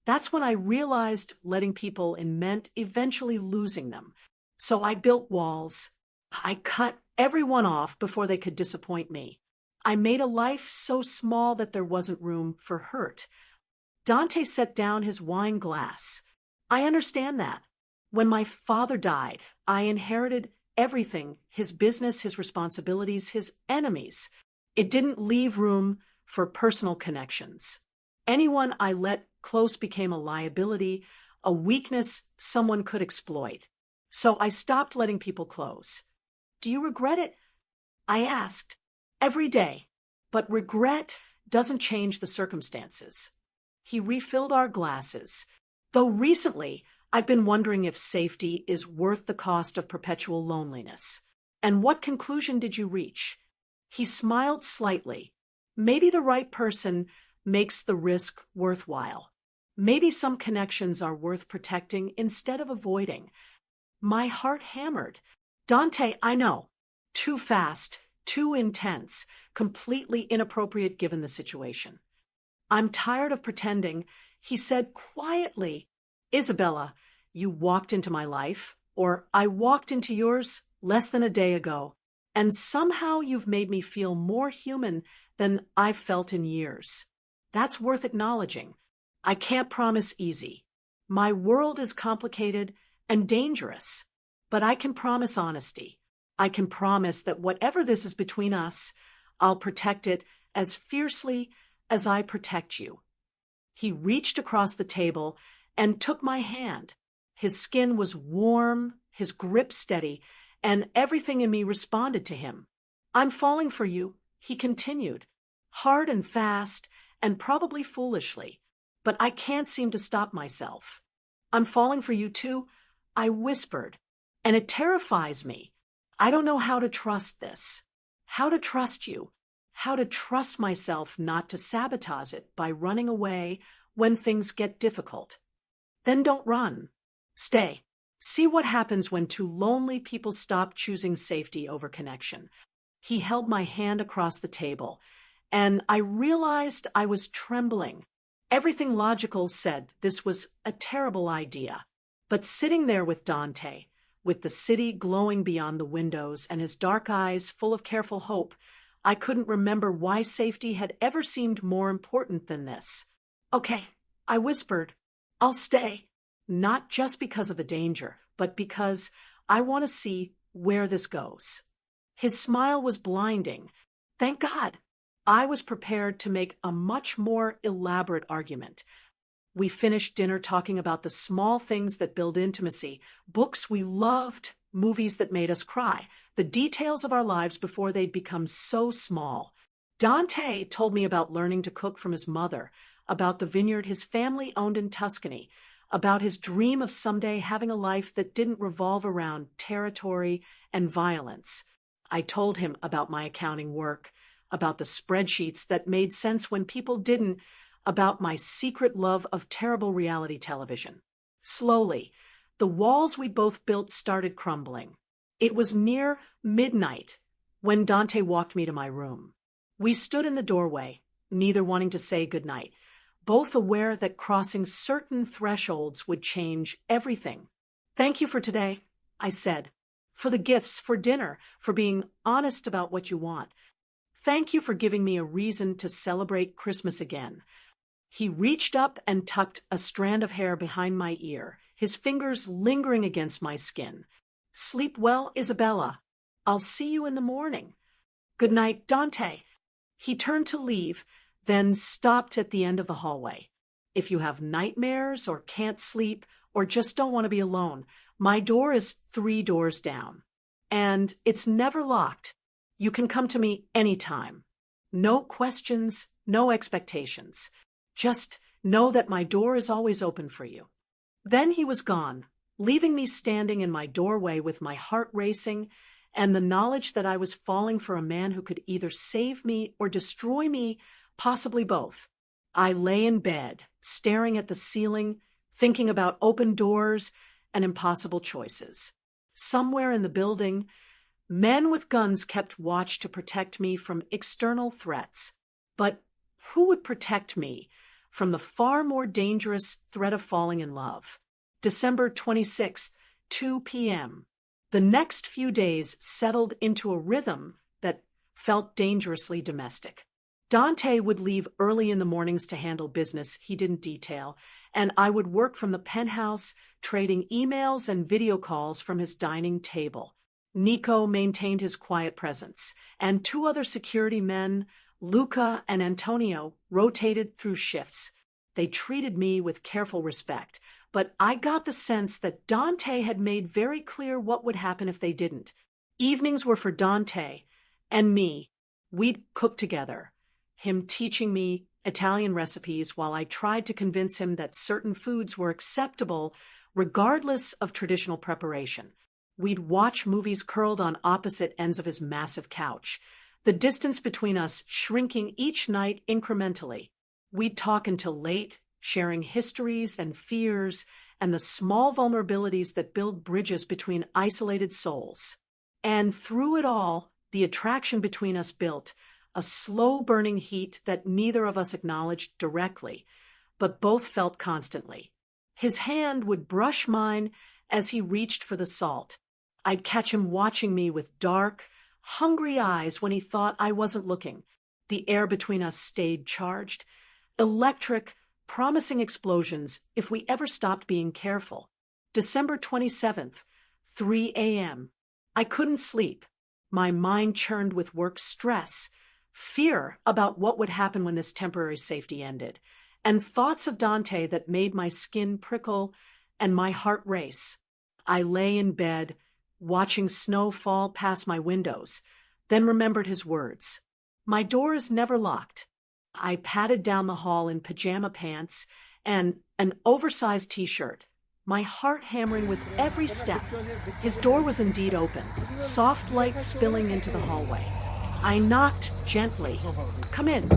A: That's when I realized letting people in meant eventually losing them. So I built walls. I cut everyone off before they could disappoint me. I made a life so small that there wasn't room for hurt. Dante set down his wine glass. I understand that. When my father died, I inherited everything, his business, his responsibilities, his enemies. It didn't leave room for personal connections. Anyone I let close became a liability, a weakness someone could exploit. So I stopped letting people close. Do you regret it? I asked. Every day. But regret doesn't change the circumstances. He refilled our glasses. Though recently, I've been wondering if safety is worth the cost of perpetual loneliness. And what conclusion did you reach? He smiled slightly. Maybe the right person makes the risk worthwhile. Maybe some connections are worth protecting instead of avoiding. My heart hammered. Dante, I know. Too fast, too intense, completely inappropriate given the situation. I'm tired of pretending, he said quietly. Isabella, you walked into my life, or I walked into yours less than a day ago, and somehow you've made me feel more human than I've felt in years. That's worth acknowledging. I can't promise easy. My world is complicated and dangerous, but I can promise honesty. I can promise that whatever this is between us, I'll protect it as fiercely as I protect you. He reached across the table and took my hand. His skin was warm, his grip steady, and everything in me responded to him. I'm falling for you, he continued, hard and fast, and probably foolishly, but I can't seem to stop myself. I'm falling for you too, I whispered, and it terrifies me. I don't know how to trust this, how to trust you, how to trust myself not to sabotage it by running away when things get difficult. Then don't run. Stay. See what happens when two lonely people stop choosing safety over connection. He held my hand across the table, and I realized I was trembling. Everything logical said this was a terrible idea. But sitting there with Dante, with the city glowing beyond the windows and his dark eyes full of careful hope, I couldn't remember why safety had ever seemed more important than this. Okay, I whispered. I'll stay. Not just because of the danger, but because I want to see where this goes. His smile was blinding. Thank God. I was prepared to make a much more elaborate argument. We finished dinner talking about the small things that build intimacy, books we loved, movies that made us cry, the details of our lives before they'd become so small. Dante told me about learning to cook from his mother, about the vineyard his family owned in Tuscany, about his dream of someday having a life that didn't revolve around territory and violence. I told him about my accounting work, about the spreadsheets that made sense when people didn't, about my secret love of terrible reality television. Slowly, the walls we both built started crumbling. It was near midnight when Dante walked me to my room. We stood in the doorway, neither wanting to say goodnight, both aware that crossing certain thresholds would change everything. Thank you for today, I said. For the gifts, for dinner, for being honest about what you want. Thank you for giving me a reason to celebrate Christmas again. He reached up and tucked a strand of hair behind my ear, his fingers lingering against my skin. Sleep well, Isabella. I'll see you in the morning. Good night, Dante. He turned to leave, then stopped at the end of the hallway. If you have nightmares or can't sleep or just don't want to be alone, my door is 3 doors down. And it's never locked. You can come to me anytime. No questions, no expectations. Just know that my door is always open for you. Then he was gone, leaving me standing in my doorway with my heart racing and the knowledge that I was falling for a man who could either save me or destroy me, possibly both. I lay in bed, staring at the ceiling, thinking about open doors and impossible choices. Somewhere in the building, men with guns kept watch to protect me from external threats. But who would protect me from the far more dangerous threat of falling in love? December 26th, 2 p.m. The next few days settled into a rhythm that felt dangerously domestic. Dante would leave early in the mornings to handle business he didn't detail, and I would work from the penthouse, trading emails and video calls from his dining table. Nico maintained his quiet presence, and 2 other security men, Luca and Antonio, rotated through shifts. They treated me with careful respect, but I got the sense that Dante had made very clear what would happen if they didn't. Evenings were for Dante and me. We'd cook together, him teaching me Italian recipes while I tried to convince him that certain foods were acceptable regardless of traditional preparation. We'd watch movies curled on opposite ends of his massive couch, the distance between us shrinking each night incrementally. We'd talk until late, sharing histories and fears and the small vulnerabilities that build bridges between isolated souls. And through it all, the attraction between us built a slow-burning heat that neither of us acknowledged directly, but both felt constantly. His hand would brush mine as he reached for the salt. I'd catch him watching me with dark, hungry eyes when he thought I wasn't looking. The air between us stayed charged, electric, promising explosions if we ever stopped being careful. December 27th, 3 a.m. I couldn't sleep. My mind churned with work stress, fear about what would happen when this temporary safety ended, and thoughts of Dante that made my skin prickle and my heart race. I lay in bed, watching snow fall past my windows, then remembered his words. My door is never locked. I padded down the hall in pajama pants and an oversized t-shirt, my heart hammering with every step. His door was indeed open, soft light spilling into the hallway. I knocked gently. Come in.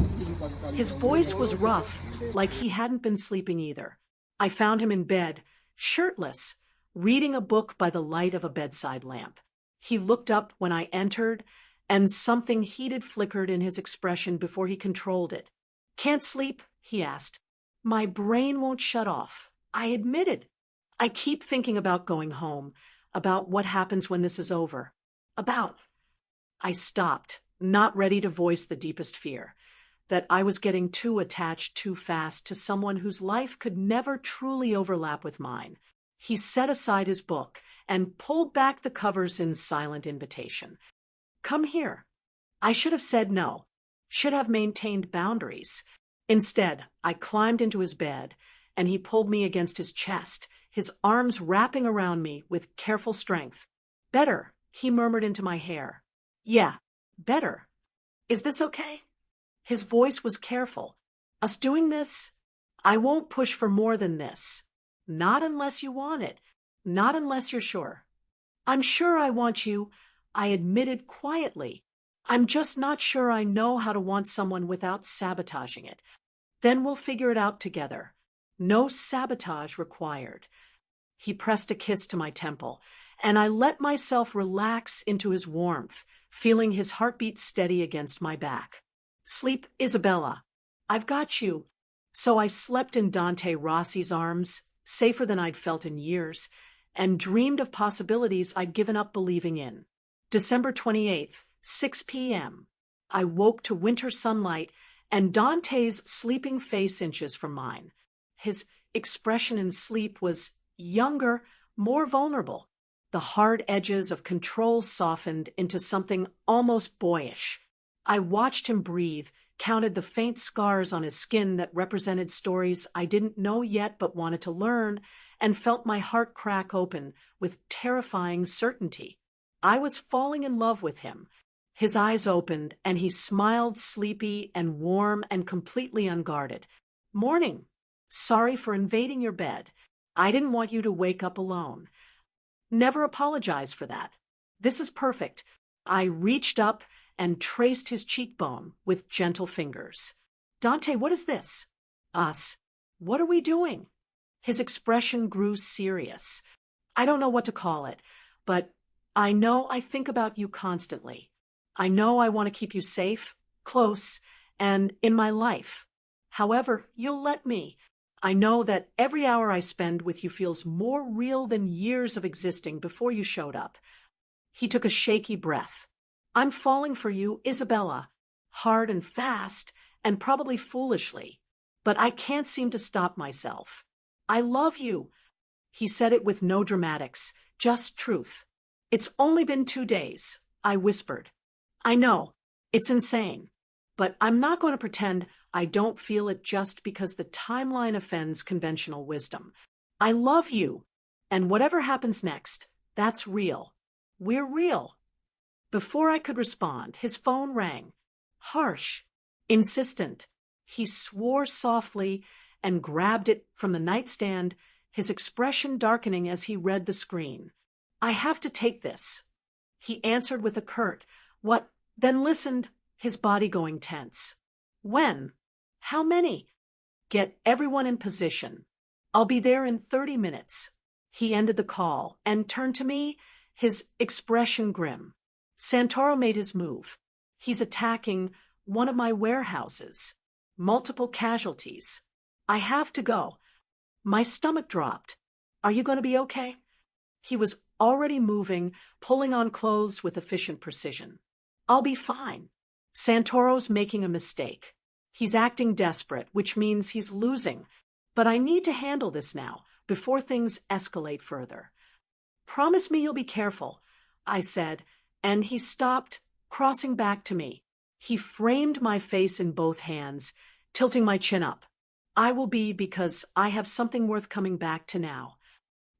A: His voice was rough, like he hadn't been sleeping either. I found him in bed, shirtless, reading a book by the light of a bedside lamp. He looked up when I entered, and something heated flickered in his expression before he controlled it. Can't sleep? He asked. My brain won't shut off. I admitted. I keep thinking about going home, about what happens when this is over. I stopped, not ready to voice the deepest fear, that I was getting too attached too fast to someone whose life could never truly overlap with mine. He set aside his book and pulled back the covers in silent invitation. Come here. I should have said no, should have maintained boundaries. Instead, I climbed into his bed, and he pulled me against his chest, his arms wrapping around me with careful strength. Better, he murmured into my hair. Yeah, better. Is this okay? His voice was careful. Us doing this? I won't push for more than this. Not unless you want it. Not unless you're sure. I'm sure I want you, I admitted quietly. I'm just not sure I know how to want someone without sabotaging it. Then we'll figure it out together. No sabotage required. He pressed a kiss to my temple, and I let myself relax into his warmth, feeling his heartbeat steady against my back. Sleep, Isabella. I've got you. So I slept in Dante Rossi's arms, safer than I'd felt in years, and dreamed of possibilities I'd given up believing in. December 28th, 6 p.m. I woke to winter sunlight and Dante's sleeping face inches from mine. His expression in sleep was younger, more vulnerable. The hard edges of control softened into something almost boyish. I watched him breathe, counted the faint scars on his skin that represented stories I didn't know yet but wanted to learn, and felt my heart crack open with terrifying certainty. I was falling in love with him. His eyes opened, and he smiled sleepy and warm and completely unguarded. Morning. Sorry for invading your bed. I didn't want you to wake up alone. Never apologize for that. This is perfect. I reached up and traced his cheekbone with gentle fingers. Dante, what is this? Us. What are we doing? His expression grew serious. I don't know what to call it, but I know I think about you constantly. I know I want to keep you safe, close, and in my life. However, you'll let me. I know that every hour I spend with you feels more real than years of existing before you showed up. He took a shaky breath. I'm falling for you, Isabella. Hard and fast, and probably foolishly. But I can't seem to stop myself. I love you. He said it with no dramatics, just truth. It's only been 2 days, I whispered. I know, it's insane. But I'm not going to pretend I don't feel it just because the timeline offends conventional wisdom. I love you. And whatever happens next, that's real. We're real. Before I could respond, his phone rang. Harsh, insistent. He swore softly and grabbed it from the nightstand, his expression darkening as he read the screen. I have to take this. He answered with a curt, what? Then listened, his body going tense. When? How many? Get everyone in position. I'll be there in 30 minutes. He ended the call and turned to me, his expression grim. Santoro made his move. He's attacking one of my warehouses. Multiple casualties. I have to go. My stomach dropped. Are you going to be okay? He was already moving, pulling on clothes with efficient precision. I'll be fine. Santoro's making a mistake. He's acting desperate, which means he's losing. But I need to handle this now, before things escalate further. Promise me you'll be careful, I said, and he stopped, crossing back to me. He framed my face in both hands, tilting my chin up. I will be because I have something worth coming back to now.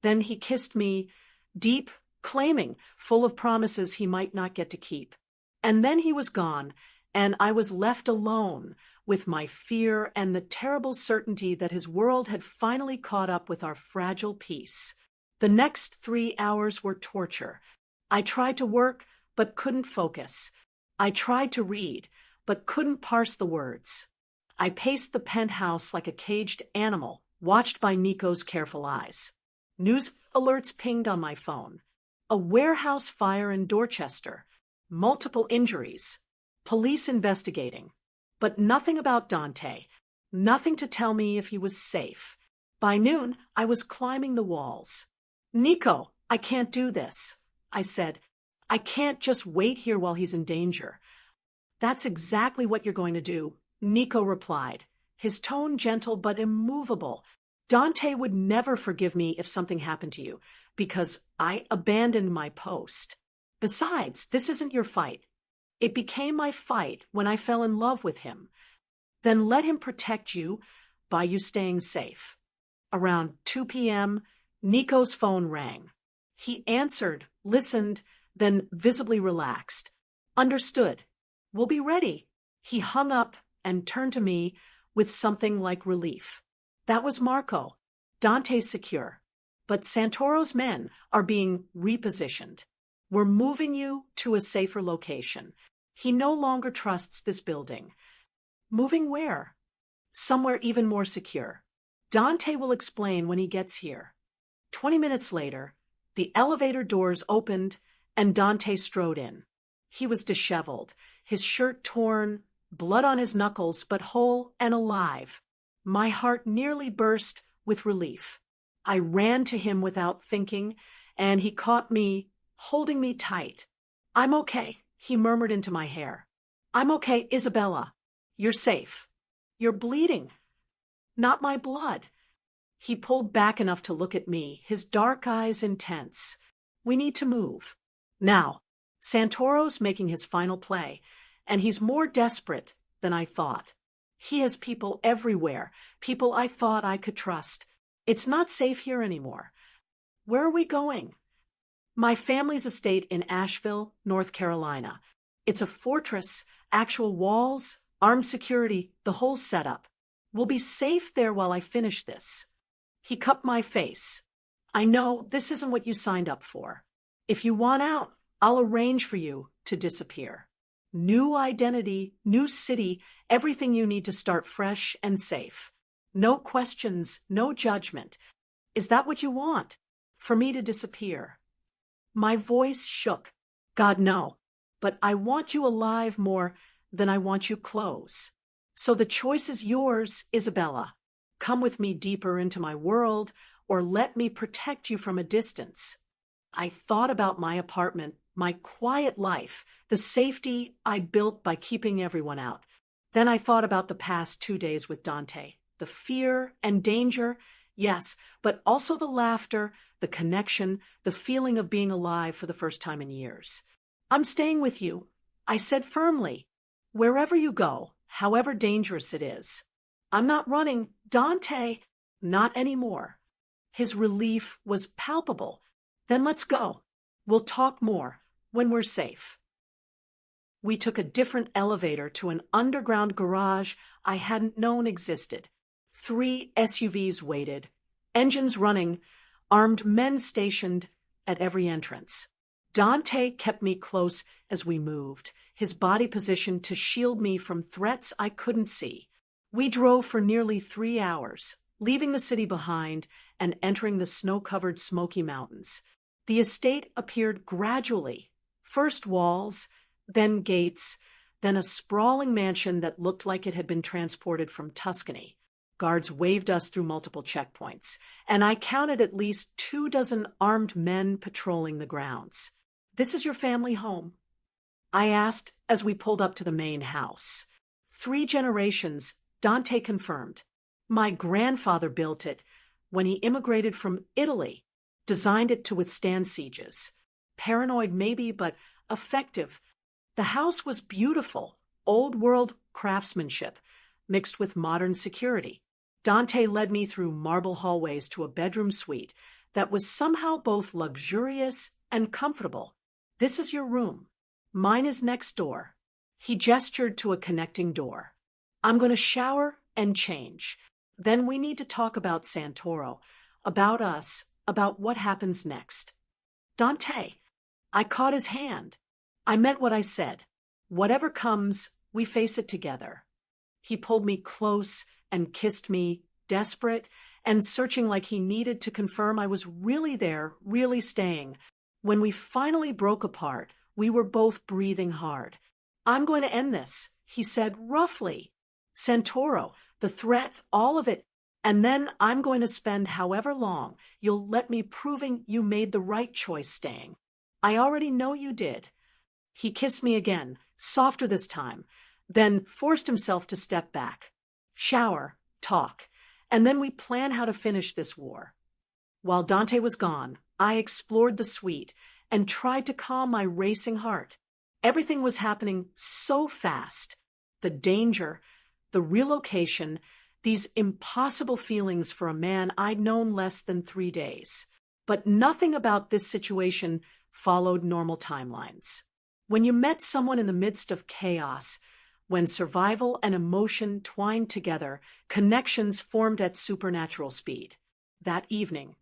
A: Then he kissed me, deep, claiming, full of promises he might not get to keep. And then he was gone, and I was left alone with my fear and the terrible certainty that his world had finally caught up with our fragile peace. The next 3 hours were torture. I tried to work, but couldn't focus. I tried to read, but couldn't parse the words. I paced the penthouse like a caged animal, watched by Nico's careful eyes. News alerts pinged on my phone. A warehouse fire in Dorchester. Multiple injuries. Police investigating. But nothing about Dante. Nothing to tell me if he was safe. By noon, I was climbing the walls. Nico, I can't do this, I said. I can't just wait here while he's in danger. That's exactly what you're going to do, Nico replied, his tone gentle but immovable. Dante would never forgive me if something happened to you, because I abandoned my post. Besides, this isn't your fight. It became my fight when I fell in love with him. Then let him protect you by you staying safe. Around 2 p.m., Nico's phone rang. He answered, listened, then visibly relaxed. Understood. We'll be ready. He hung up and turned to me with something like relief. That was Marco. Dante's secure. But Santoro's men are being repositioned. We're moving you to a safer location. He no longer trusts this building. Moving where? Somewhere even more secure. Dante will explain when he gets here. 20 minutes later, the elevator doors opened and Dante strode in. He was disheveled, his shirt torn, blood on his knuckles, but whole and alive. My heart nearly burst with relief. I ran to him without thinking, and he caught me, holding me tight. I'm okay, he murmured into my hair. I'm okay, Isabella. You're safe. You're bleeding. Not my blood. He pulled back enough to look at me, his dark eyes intense. We need to move. Now. Santoro's making his final play, and he's more desperate than I thought. He has people everywhere, people I thought I could trust. It's not safe here anymore. Where are we going? My family's estate in Asheville, North Carolina. It's a fortress, actual walls, armed security, the whole setup. We'll be safe there while I finish this. He cupped my face. I know this isn't what you signed up for. If you want out, I'll arrange for you to disappear. New identity, new city, everything you need to start fresh and safe. No questions, no judgment. Is that what you want? For me to disappear? My voice shook. God, no. But I want you alive more than I want you close. So the choice is yours, Isabella. Come with me deeper into my world, or let me protect you from a distance. I thought about my apartment, my quiet life, the safety I built by keeping everyone out. Then I thought about the past 2 days with Dante. The fear and danger, yes, but also the laughter, the connection, the feeling of being alive for the first time in years. I'm staying with you, I said firmly. Wherever you go, however dangerous it is. I'm not running, Dante, not anymore. His relief was palpable. Then let's go. We'll talk more when we're safe. We took a different elevator to an underground garage I hadn't known existed. 3 SUVs waited, engines running, armed men stationed at every entrance. Dante kept me close as we moved, his body positioned to shield me from threats I couldn't see. We drove for nearly 3 hours, leaving the city behind and entering the snow-covered Smoky Mountains. The estate appeared gradually, first walls, then gates, then a sprawling mansion that looked like it had been transported from Tuscany. Guards waved us through multiple checkpoints, and I counted at least 24 armed men patrolling the grounds. This is your family home? I asked as we pulled up to the main house. 3 generations, Dante confirmed. My grandfather built it when he immigrated from Italy, designed it to withstand sieges. Paranoid maybe, but effective. The house was beautiful, old-world craftsmanship, mixed with modern security. Dante led me through marble hallways to a bedroom suite that was somehow both luxurious and comfortable. This is your room. Mine is next door. He gestured to a connecting door. I'm going to shower and change. Then we need to talk about Santoro, about us, about what happens next. Dante, I caught his hand. I meant what I said. Whatever comes, we face it together. He pulled me close and kissed me, desperate and searching like he needed to confirm I was really there, really staying. When we finally broke apart, we were both breathing hard. I'm going to end this, he said roughly. Santoro, the threat, all of it. And then I'm going to spend however long you'll let me proving you made the right choice staying. I already know you did. He kissed me again, softer this time, then forced himself to step back. Shower, talk, and then we plan how to finish this war. While Dante was gone, I explored the suite and tried to calm my racing heart. Everything was happening so fast. The danger, the relocation, these impossible feelings for a man I'd known less than 3 days. But nothing about this situation followed normal timelines. When you met someone in the midst of chaos, when survival and emotion twined together, connections formed at supernatural speed. That evening,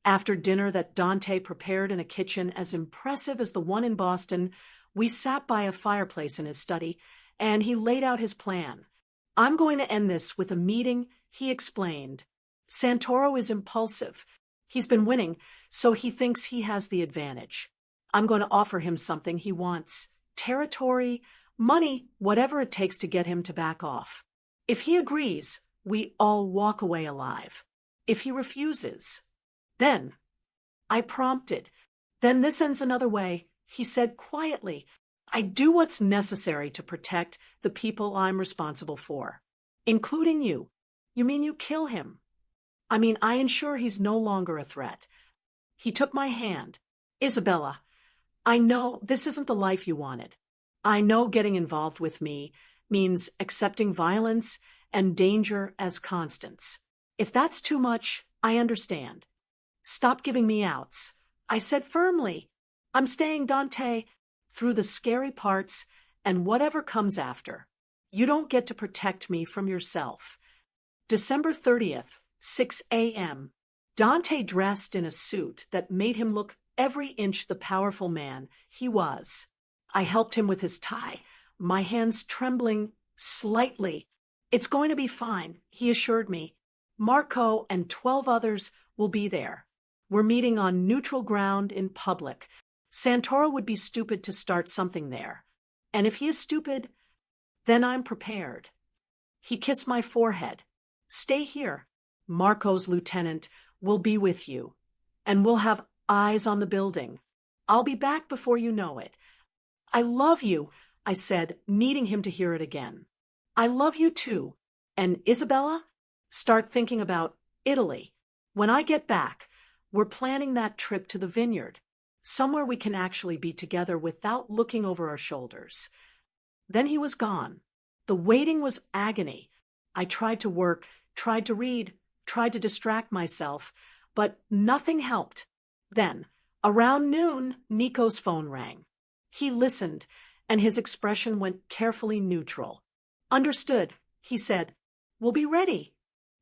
A: after dinner that Dante prepared in a kitchen as impressive as the one in Boston, we sat by a fireplace in his study, and he laid out his plan. "I'm going to end this with a meeting," he explained. "Santoro is impulsive. He's been winning, so he thinks he has the advantage. I'm going to offer him something he wants. Territory, money, whatever it takes to get him to back off. If he agrees, we all walk away alive. If he refuses, then—" I prompted. "Then this ends another way," he said quietly. "I do what's necessary to protect the people I'm responsible for, including you." "You mean you kill him?" "I mean I ensure he's no longer a threat." He took my hand. "Isabella, I know this isn't the life you wanted. I know getting involved with me means accepting violence and danger as constants. If that's too much, I understand. Stop giving me outs." I said firmly. "I'm staying, Dante, through the scary parts and whatever comes after. You don't get to protect me from yourself." December 30th, 6 a.m. Dante dressed in a suit that made him look every inch the powerful man he was. I helped him with his tie, my hands trembling slightly. "It's going to be fine," he assured me. "Marco and 12 others will be there. We're meeting on neutral ground in public. Santoro would be stupid to start something there. And if he is stupid, then I'm prepared." He kissed my forehead. "Stay here. Marco's lieutenant will be with you, and we'll have eyes on the building. I'll be back before you know it." "I love you," I said, needing him to hear it again. "I love you too. And Isabella, start thinking about Italy. When I get back, we're planning that trip to the vineyard, somewhere we can actually be together without looking over our shoulders." Then he was gone. The waiting was agony. I tried to work, tried to read, tried to distract myself, but nothing helped. Then, around noon, Nico's phone rang. He listened, and his expression went carefully neutral. "Understood," he said. "We'll be ready."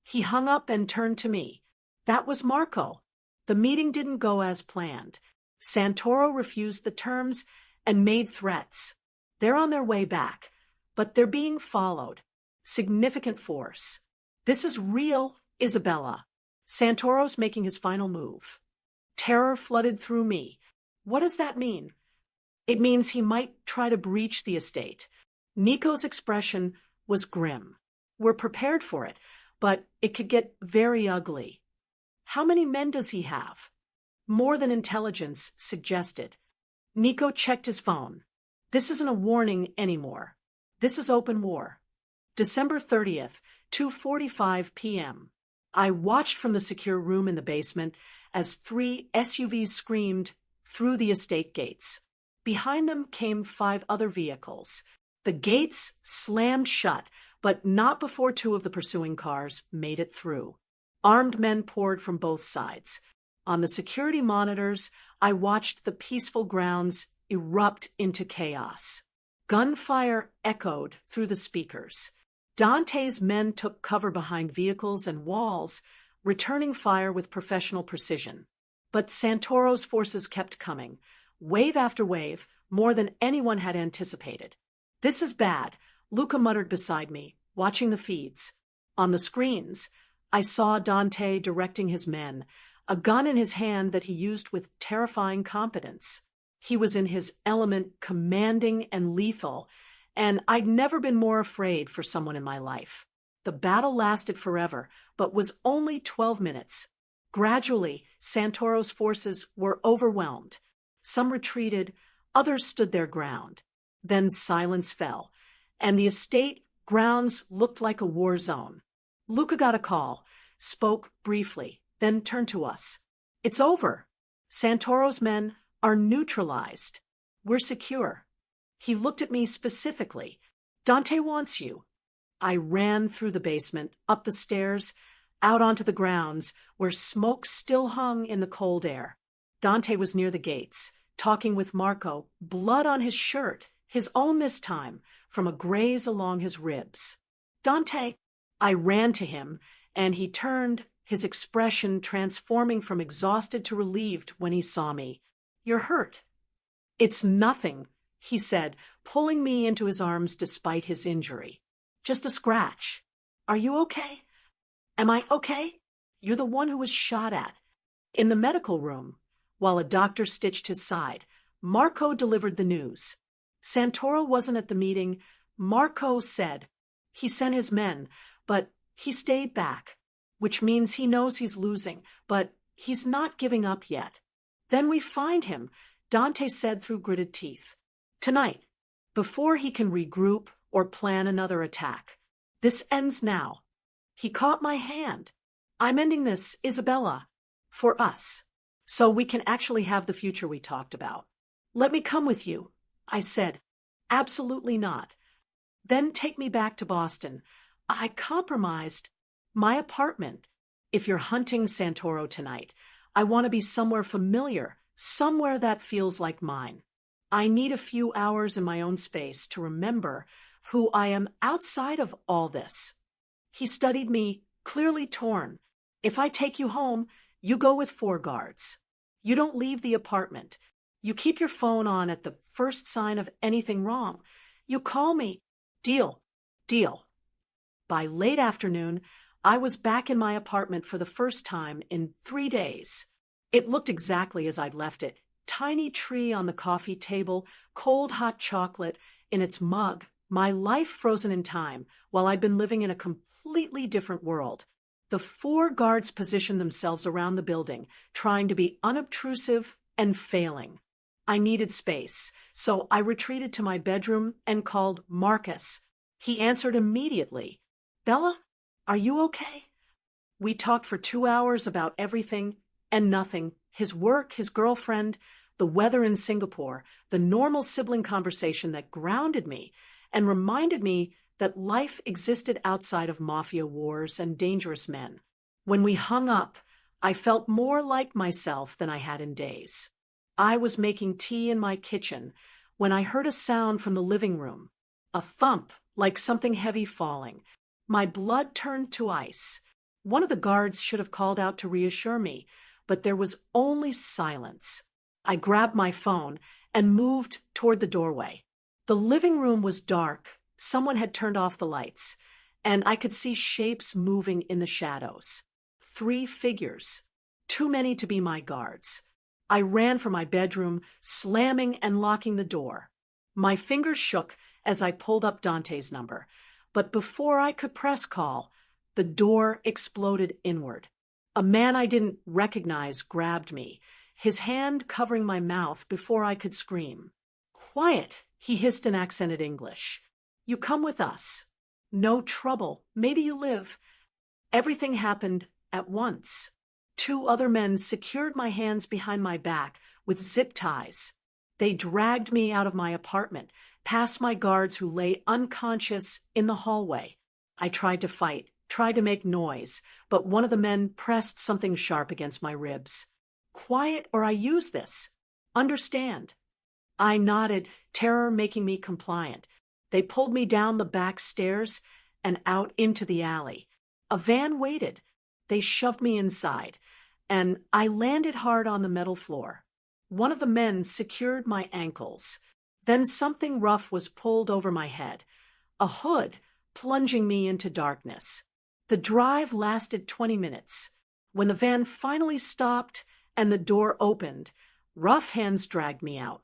A: He hung up and turned to me. That was Marco. The meeting didn't go as planned. Santoro refused the terms and made threats. They're on their way back, but they're being followed. Significant force. This is real, Isabella. Santoro's making his final move. Terror flooded through me. What does that mean? It means he might try to breach the estate. Nico's expression was grim. We're prepared for it, but it could get very ugly. How many men does he have? More than intelligence suggested. Nico checked his phone. This isn't a warning anymore. This is open war. December 30th, 2:45 p.m. I watched from the secure room in the basement as 3 SUVs screamed through the estate gates. Behind them came 5 other vehicles. The gates slammed shut, but not before 2 of the pursuing cars made it through. Armed men poured from both sides. On the security monitors, I watched the peaceful grounds erupt into chaos. Gunfire echoed through the speakers. Dante's men took cover behind vehicles and walls, returning fire with professional precision. But Santoro's forces kept coming, wave after wave, more than anyone had anticipated. "This is bad," Luca muttered beside me, watching the feeds. On the screens, I saw Dante directing his men, a gun in his hand that he used with terrifying competence. He was in his element, commanding and lethal, and I'd never been more afraid for someone in my life. The battle lasted forever, but was only 12 minutes. Gradually, Santoro's forces were overwhelmed. Some retreated, others stood their ground. Then silence fell, and the estate grounds looked like a war zone. Luca got a call, spoke briefly, then turned to us. It's over. Santoro's men are neutralized. We're secure. He looked at me specifically. Dante wants you. I ran through the basement, up the stairs, out onto the grounds, where smoke still hung in the cold air. Dante was near the gates, talking with Marco, blood on his shirt, his own this time, from a graze along his ribs. Dante! I ran to him, and he turned, his expression transforming from exhausted to relieved when he saw me. You're hurt. It's nothing, he said, pulling me into his arms despite his injury. Just a scratch. Are you okay? Am I okay? You're the one who was shot at. In the medical room, while a doctor stitched his side, Marco delivered the news. Santoro wasn't at the meeting. Marco said he sent his men, but he stayed back, which means he knows he's losing, but he's not giving up yet. Then we find him, Dante said through gritted teeth. Tonight, before he can regroup or plan another attack. This ends now. He caught my hand. I'm ending this, Isabella, for us, so we can actually have the future we talked about. Let me come with you, I said. Absolutely not. Then take me back to Boston. I compromised my apartment. If you're hunting Santoro tonight, I want to be somewhere familiar, somewhere that feels like mine. I need a few hours in my own space to remember who I am outside of all this. He studied me, clearly torn. If I take you home, you go with 4 guards. You don't leave the apartment. You keep your phone on at the first sign of anything wrong. You call me. Deal. Deal. By late afternoon, I was back in my apartment for the first time in 3 days. It looked exactly as I'd left it. Tiny tree on the coffee table, cold hot chocolate in its mug, my life frozen in time while I'd been living in a completely different world. The 4 guards positioned themselves around the building, trying to be unobtrusive and failing. I needed space, so I retreated to my bedroom and called Marcus. He answered immediately. Bella, are you okay? We talked for 2 hours about everything and nothing. His work, his girlfriend, the weather in Singapore, the normal sibling conversation that grounded me and reminded me that life existed outside of mafia wars and dangerous men. When we hung up, I felt more like myself than I had in days. I was making tea in my kitchen when I heard a sound from the living room, a thump like something heavy falling. My blood turned to ice. One of the guards should have called out to reassure me, but there was only silence. I grabbed my phone and moved toward the doorway. The living room was dark. Someone had turned off the lights, and I could see shapes moving in the shadows. 3 figures, too many to be my guards. I ran for my bedroom, slamming and locking the door. My fingers shook as I pulled up Dante's number, but before I could press call, the door exploded inward. A man I didn't recognize grabbed me, his hand covering my mouth before I could scream. Quiet, he hissed in accented English. You come with us. No trouble. Maybe you live. Everything happened at once. 2 other men secured my hands behind my back with zip ties. They dragged me out of my apartment, past my guards who lay unconscious in the hallway. I tried to fight, tried to make noise, but one of the men pressed something sharp against my ribs. Quiet or I use this. Understand. I nodded, terror making me compliant. They pulled me down the back stairs and out into the alley. A van waited. They shoved me inside, and I landed hard on the metal floor. One of the men secured my ankles. Then something rough was pulled over my head, a hood plunging me into darkness. The drive lasted 20 minutes. When the van finally stopped and the door opened, rough hands dragged me out.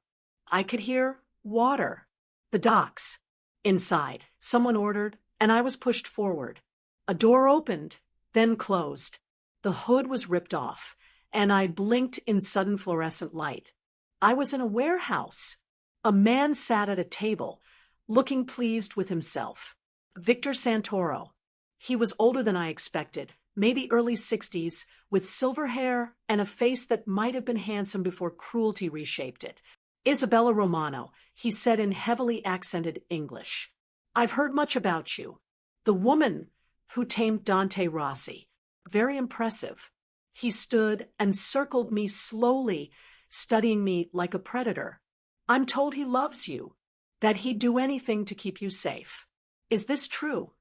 A: I could hear water. The docks. Inside, someone ordered, and I was pushed forward. A door opened, then closed. The hood was ripped off, and I blinked in sudden fluorescent light. I was in a warehouse. A man sat at a table, looking pleased with himself. Victor Santoro. He was older than I expected, maybe early 60s, with silver hair and a face that might have been handsome before cruelty reshaped it. Isabella Romano, he said in heavily accented English. I've heard much about you. The woman who tamed Dante Rossi. Very impressive. He stood and circled me slowly, studying me like a predator. I'm told he loves you, that he'd do anything to keep you safe. Is this true?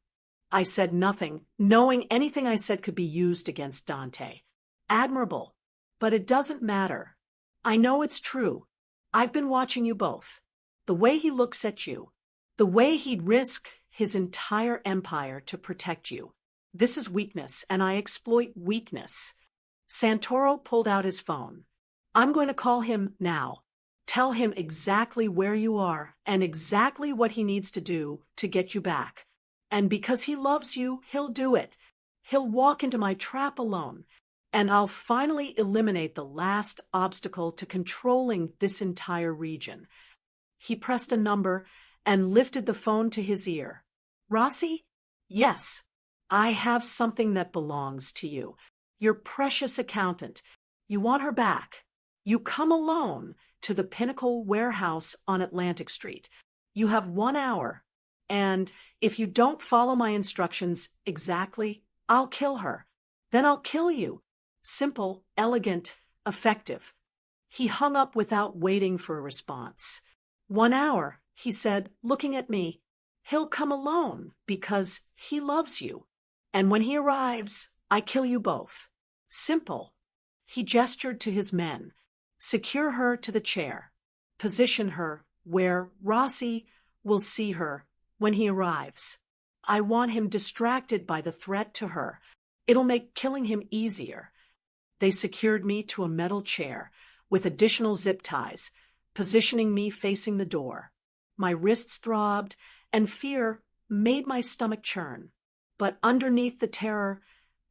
A: I said nothing, knowing anything I said could be used against Dante. Admirable. But it doesn't matter. I know it's true. I've been watching you both. The way he looks at you. The way he'd risk his entire empire to protect you. This is weakness, and I exploit weakness. Santoro pulled out his phone. I'm going to call him now. Tell him exactly where you are and exactly what he needs to do to get you back. And because he loves you, he'll do it. He'll walk into my trap alone, and I'll finally eliminate the last obstacle to controlling this entire region. He pressed a number and lifted the phone to his ear. Rossi? Yes. I have something that belongs to you. Your precious accountant. You want her back. You come alone to the Pinnacle warehouse on Atlantic Street. You have 1 hour, and if you don't follow my instructions exactly, I'll kill her. Then I'll kill you. Simple, elegant, effective. He hung up without waiting for a response. 1 hour, he said, looking at me. He'll come alone because he loves you. And when he arrives, I kill you both. Simple. He gestured to his men. Secure her to the chair. Position her where Rossi will see her when he arrives. I want him distracted by the threat to her. It'll make killing him easier. They secured me to a metal chair with additional zip ties, positioning me facing the door. My wrists throbbed, and fear made my stomach churn. But underneath the terror,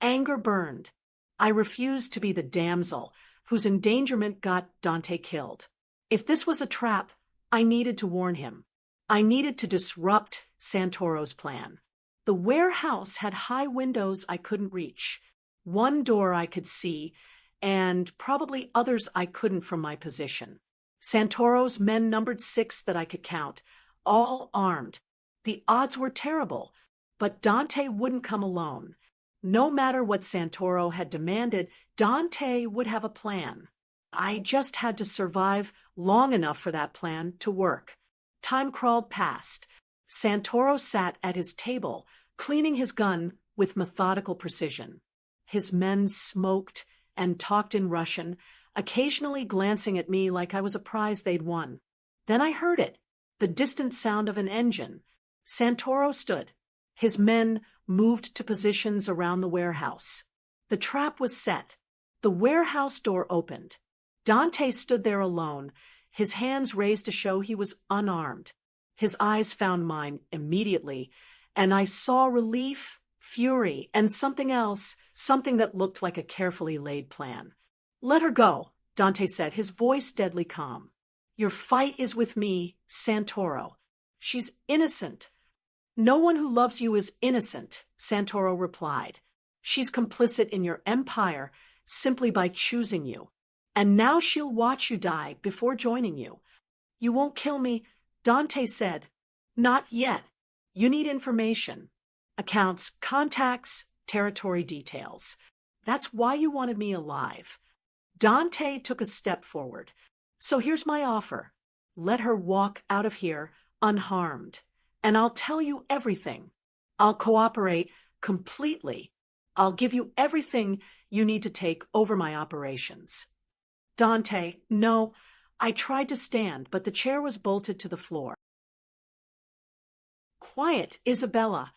A: anger burned. I refused to be the damsel whose endangerment got Dante killed. If this was a trap, I needed to warn him. I needed to disrupt Santoro's plan. The warehouse had high windows I couldn't reach. One door I could see, and probably others I couldn't from my position. Santoro's men numbered 6 that I could count, all armed. The odds were terrible, but Dante wouldn't come alone. No matter what Santoro had demanded, Dante would have a plan. I just had to survive long enough for that plan to work. Time crawled past. Santoro sat at his table, cleaning his gun with methodical precision. His men smoked and talked in Russian, occasionally glancing at me like I was a prize they'd won. Then I heard it, the distant sound of an engine. Santoro stood. His men moved to positions around the warehouse. The trap was set. The warehouse door opened. Dante stood there alone, his hands raised to show he was unarmed. His eyes found mine immediately, and I saw relief, fury, and something else, something that looked like a carefully laid plan. Let her go, Dante said, his voice deadly calm. Your fight is with me, Santoro. She's innocent. No one who loves you is innocent, Santoro replied. She's complicit in your empire simply by choosing you. And now she'll watch you die before joining you. You won't kill me, Dante said. Not yet. You need information. Accounts, contacts, territory details. That's why you wanted me alive. Dante took a step forward. So here's my offer. Let her walk out of here unharmed, and I'll tell you everything. I'll cooperate completely. I'll give you everything you need to take over my operations. Dante, no, I tried to stand, but the chair was bolted to the floor. Quiet, Isabella.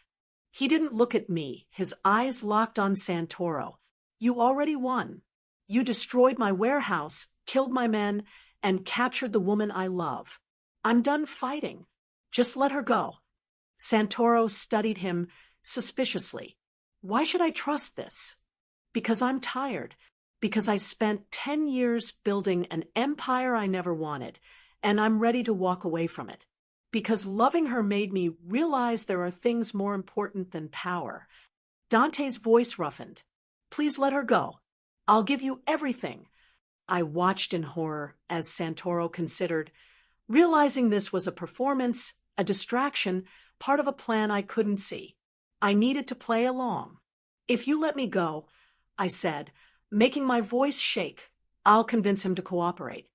A: He didn't look at me, his eyes locked on Santoro. You already won. You destroyed my warehouse, killed my men, and captured the woman I love. I'm done fighting. Just let her go. Santoro studied him suspiciously. Why should I trust this? Because I'm tired. Because I spent 10 years building an empire I never wanted, and I'm ready to walk away from it. Because loving her made me realize there are things more important than power. Dante's voice roughened. Please let her go. I'll give you everything. I watched in horror as Santoro considered, realizing this was a performance, a distraction, part of a plan I couldn't see. I needed to play along. If you let me go, I said, making my voice shake, I'll convince him to cooperate.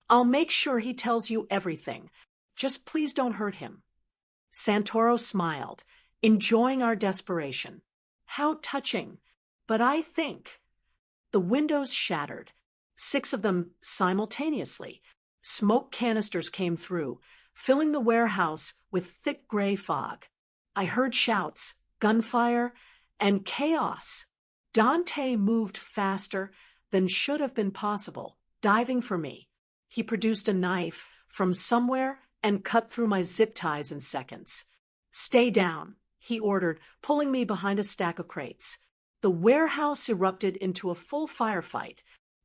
A: I'll make sure he tells you everything. Just please don't hurt him. Santoro smiled, enjoying our desperation. How touching. But I think. The windows shattered, 6 of them simultaneously. Smoke canisters came through, filling the warehouse with thick gray fog. I heard shouts, gunfire, and chaos. Dante moved faster than should have been possible, diving for me. He produced a knife from somewhere and cut through my zip ties in seconds. Stay down, he ordered, pulling me behind a stack of crates. The warehouse erupted into a full firefight.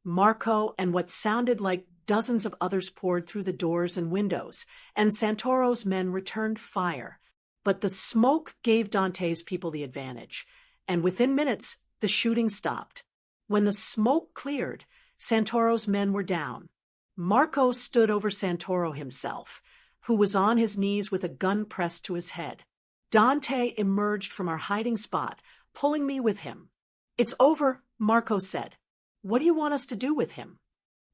A: Marco and what sounded like dozens of others poured through the doors and windows, and Santoro's men returned fire. But the smoke gave Dante's people the advantage, and within minutes, the shooting stopped. When the smoke cleared, Santoro's men were down. Marco stood over Santoro himself, who was on his knees with a gun pressed to his head. Dante emerged from our hiding spot, pulling me with him. It's over, Marco said. What do you want us to do with him?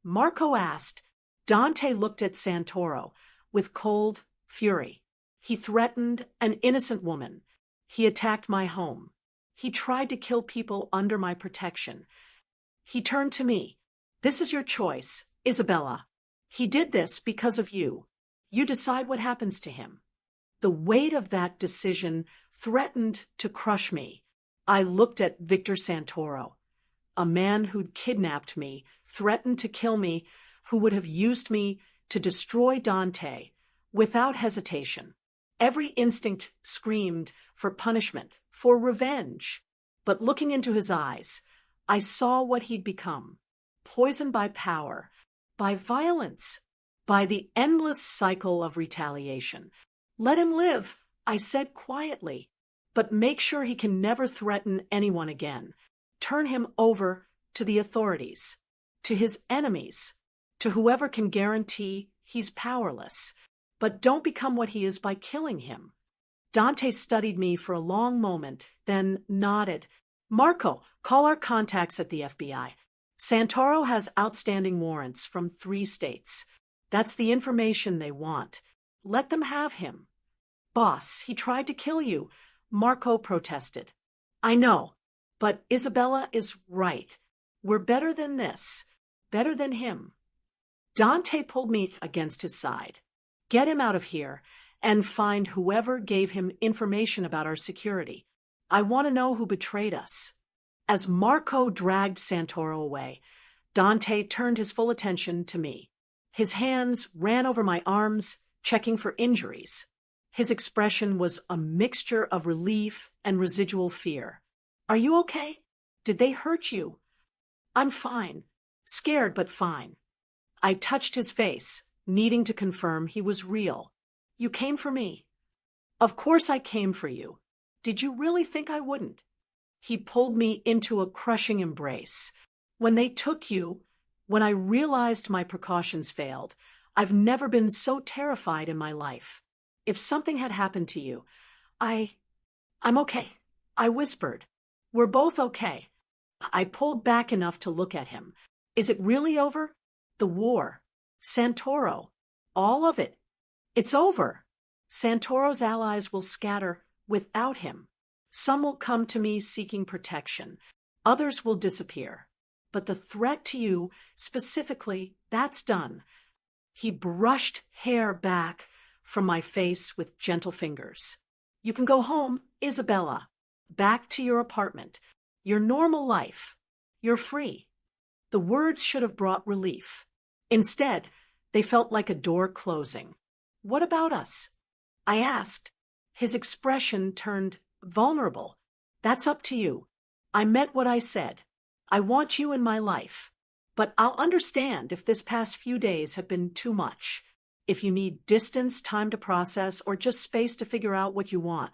A: Marco asked. Dante looked at Santoro with cold fury. He threatened an innocent woman. He attacked my home. He tried to kill people under my protection. He turned to me. This is your choice, Isabella. He did this because of you. You decide what happens to him. The weight of that decision threatened to crush me. I looked at Victor Santoro, a man who'd kidnapped me, threatened to kill me, who would have used me to destroy Dante without hesitation. Every instinct screamed for punishment, for revenge. But looking into his eyes, I saw what he'd become. Poisoned by power, by violence, by the endless cycle of retaliation. Let him live, I said quietly, but make sure he can never threaten anyone again. Turn him over to the authorities, to his enemies, to whoever can guarantee he's powerless. But don't become what he is by killing him. Dante studied me for a long moment, then nodded. Marco, call our contacts at the FBI. Santoro has outstanding warrants from 3 states. That's the information they want. Let them have him. Boss, he tried to kill you, Marco protested. I know, but Isabella is right. We're better than this, better than him. Dante pulled me against his side. Get him out of here and find whoever gave him information about our security. I want to know who betrayed us. As Marco dragged Santoro away, Dante turned his full attention to me. His hands ran over my arms, checking for injuries. His expression was a mixture of relief and residual fear. Are you okay? Did they hurt you? I'm fine. Scared, but fine. I touched his face, needing to confirm he was real. You came for me. Of course I came for you. Did you really think I wouldn't? He pulled me into a crushing embrace. When they took you, when I realized my precautions failed, I've never been so terrified in my life. If something had happened to you, I'm okay, I whispered. We're both okay. I pulled back enough to look at him. Is it really over? The war. Santoro. All of it. It's over. Santoro's allies will scatter without him. Some will come to me seeking protection. Others will disappear. But the threat to you, specifically, that's done. He brushed hair back from my face with gentle fingers. You can go home, Isabella. Back to your apartment. Your normal life. You're free. The words should have brought relief. Instead, they felt like a door closing. What about us? I asked. His expression turned vulnerable. That's up to you. I meant what I said. I want you in my life. But I'll understand if this past few days have been too much. if you need distance, time to process, or just space to figure out what you want.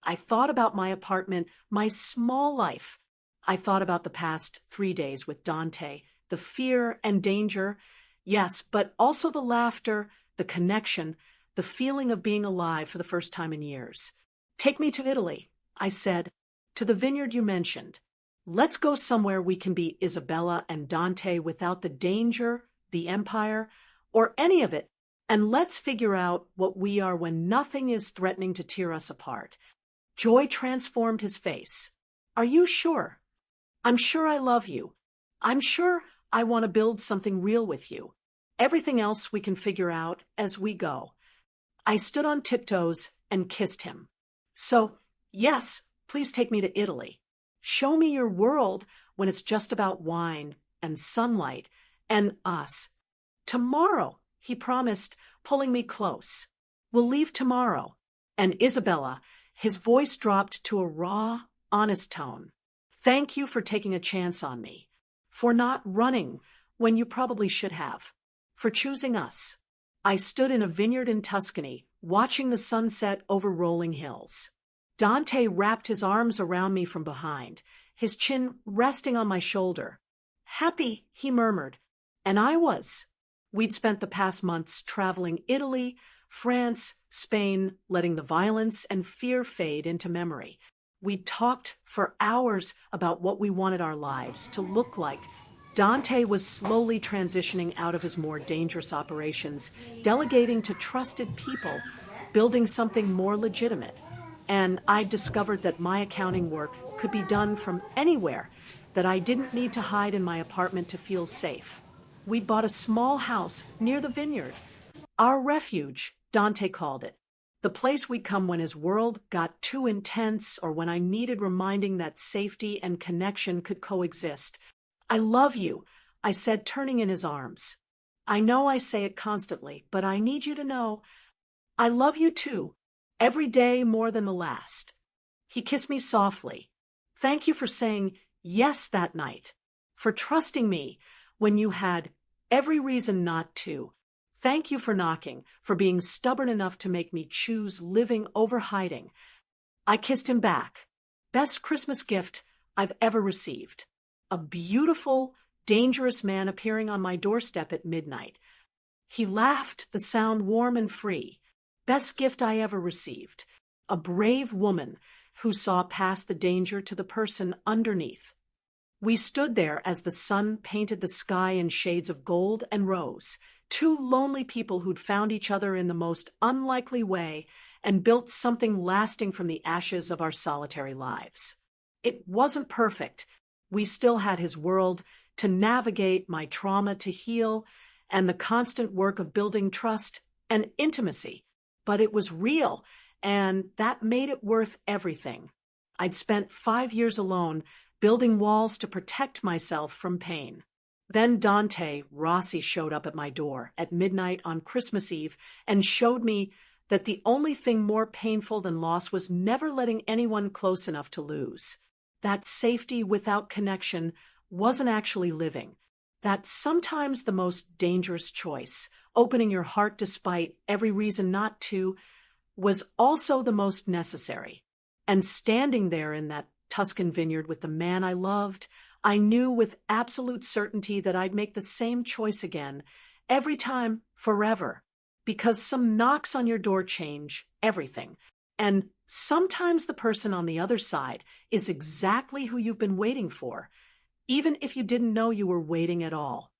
A: I thought about my apartment, my small life. I thought about the past 3 days with Dante, the fear and danger, yes, but also the laughter, the connection, the feeling of being alive for the first time in years. Take me to Italy, I said, to the vineyard you mentioned. Let's go somewhere we can be Isabella and Dante without the danger, the empire, or any of it, and let's figure out what we are when nothing is threatening to tear us apart. Joy transformed his face. Are you sure? I'm sure I love you. I'm sure I want to build something real with you. Everything else we can figure out as we go. I stood on tiptoes and kissed him. So, yes, please take me to Italy. Show me your world when it's just about wine and sunlight and us. Tomorrow, he promised, pulling me close. We'll leave tomorrow. And Isabella, his voice dropped to a raw, honest tone. Thank you for taking a chance on me. For not running when you probably should have. For choosing us. I stood in a vineyard in Tuscany, watching the sunset over rolling hills. Dante wrapped his arms around me from behind, his chin resting on my shoulder. Happy, he murmured. And I was. We'd spent the past months traveling Italy, France, Spain, letting the violence and fear fade into memory. We'd talked for hours about what we wanted our lives to look like. Dante was slowly transitioning out of his more dangerous operations, delegating to trusted people, building something more legitimate. And I discovered that my accounting work could be done from anywhere, that I didn't need to hide in my apartment to feel safe. We bought a small house near the vineyard. Our refuge, Dante called it. The place we'd come when his world got too intense or when I needed reminding that safety and connection could coexist. I love you, I said, turning in his arms. I know I say it constantly, but I need you to know I love you too, every day more than the last. He kissed me softly. Thank you for saying yes that night, for trusting me when you had every reason not to. Thank you for knocking, for being stubborn enough to make me choose living over hiding. I kissed him back. Best Christmas gift I've ever received. A beautiful, dangerous man appearing on my doorstep at midnight. He laughed, the sound warm and free. Best gift I ever received. A brave woman who saw past the danger to the person underneath. We stood there as the sun painted the sky in shades of gold and rose. Two lonely people who'd found each other in the most unlikely way and built something lasting from the ashes of our solitary lives. It wasn't perfect. We still had his world to navigate, my trauma to heal, and the constant work of building trust and intimacy. But it was real, and that made it worth everything. I'd spent 5 years alone, building walls to protect myself from pain. Then Dante Rossi showed up at my door at midnight on Christmas Eve and showed me that the only thing more painful than loss was never letting anyone close enough to lose. That safety without connection wasn't actually living. That sometimes the most dangerous choice, opening your heart despite every reason not to, was also the most necessary. And standing there in that Tuscan vineyard with the man I loved, I knew with absolute certainty that I'd make the same choice again, every time, forever. Because some knocks on your door change everything. And sometimes the person on the other side is exactly who you've been waiting for, even if you didn't know you were waiting at all.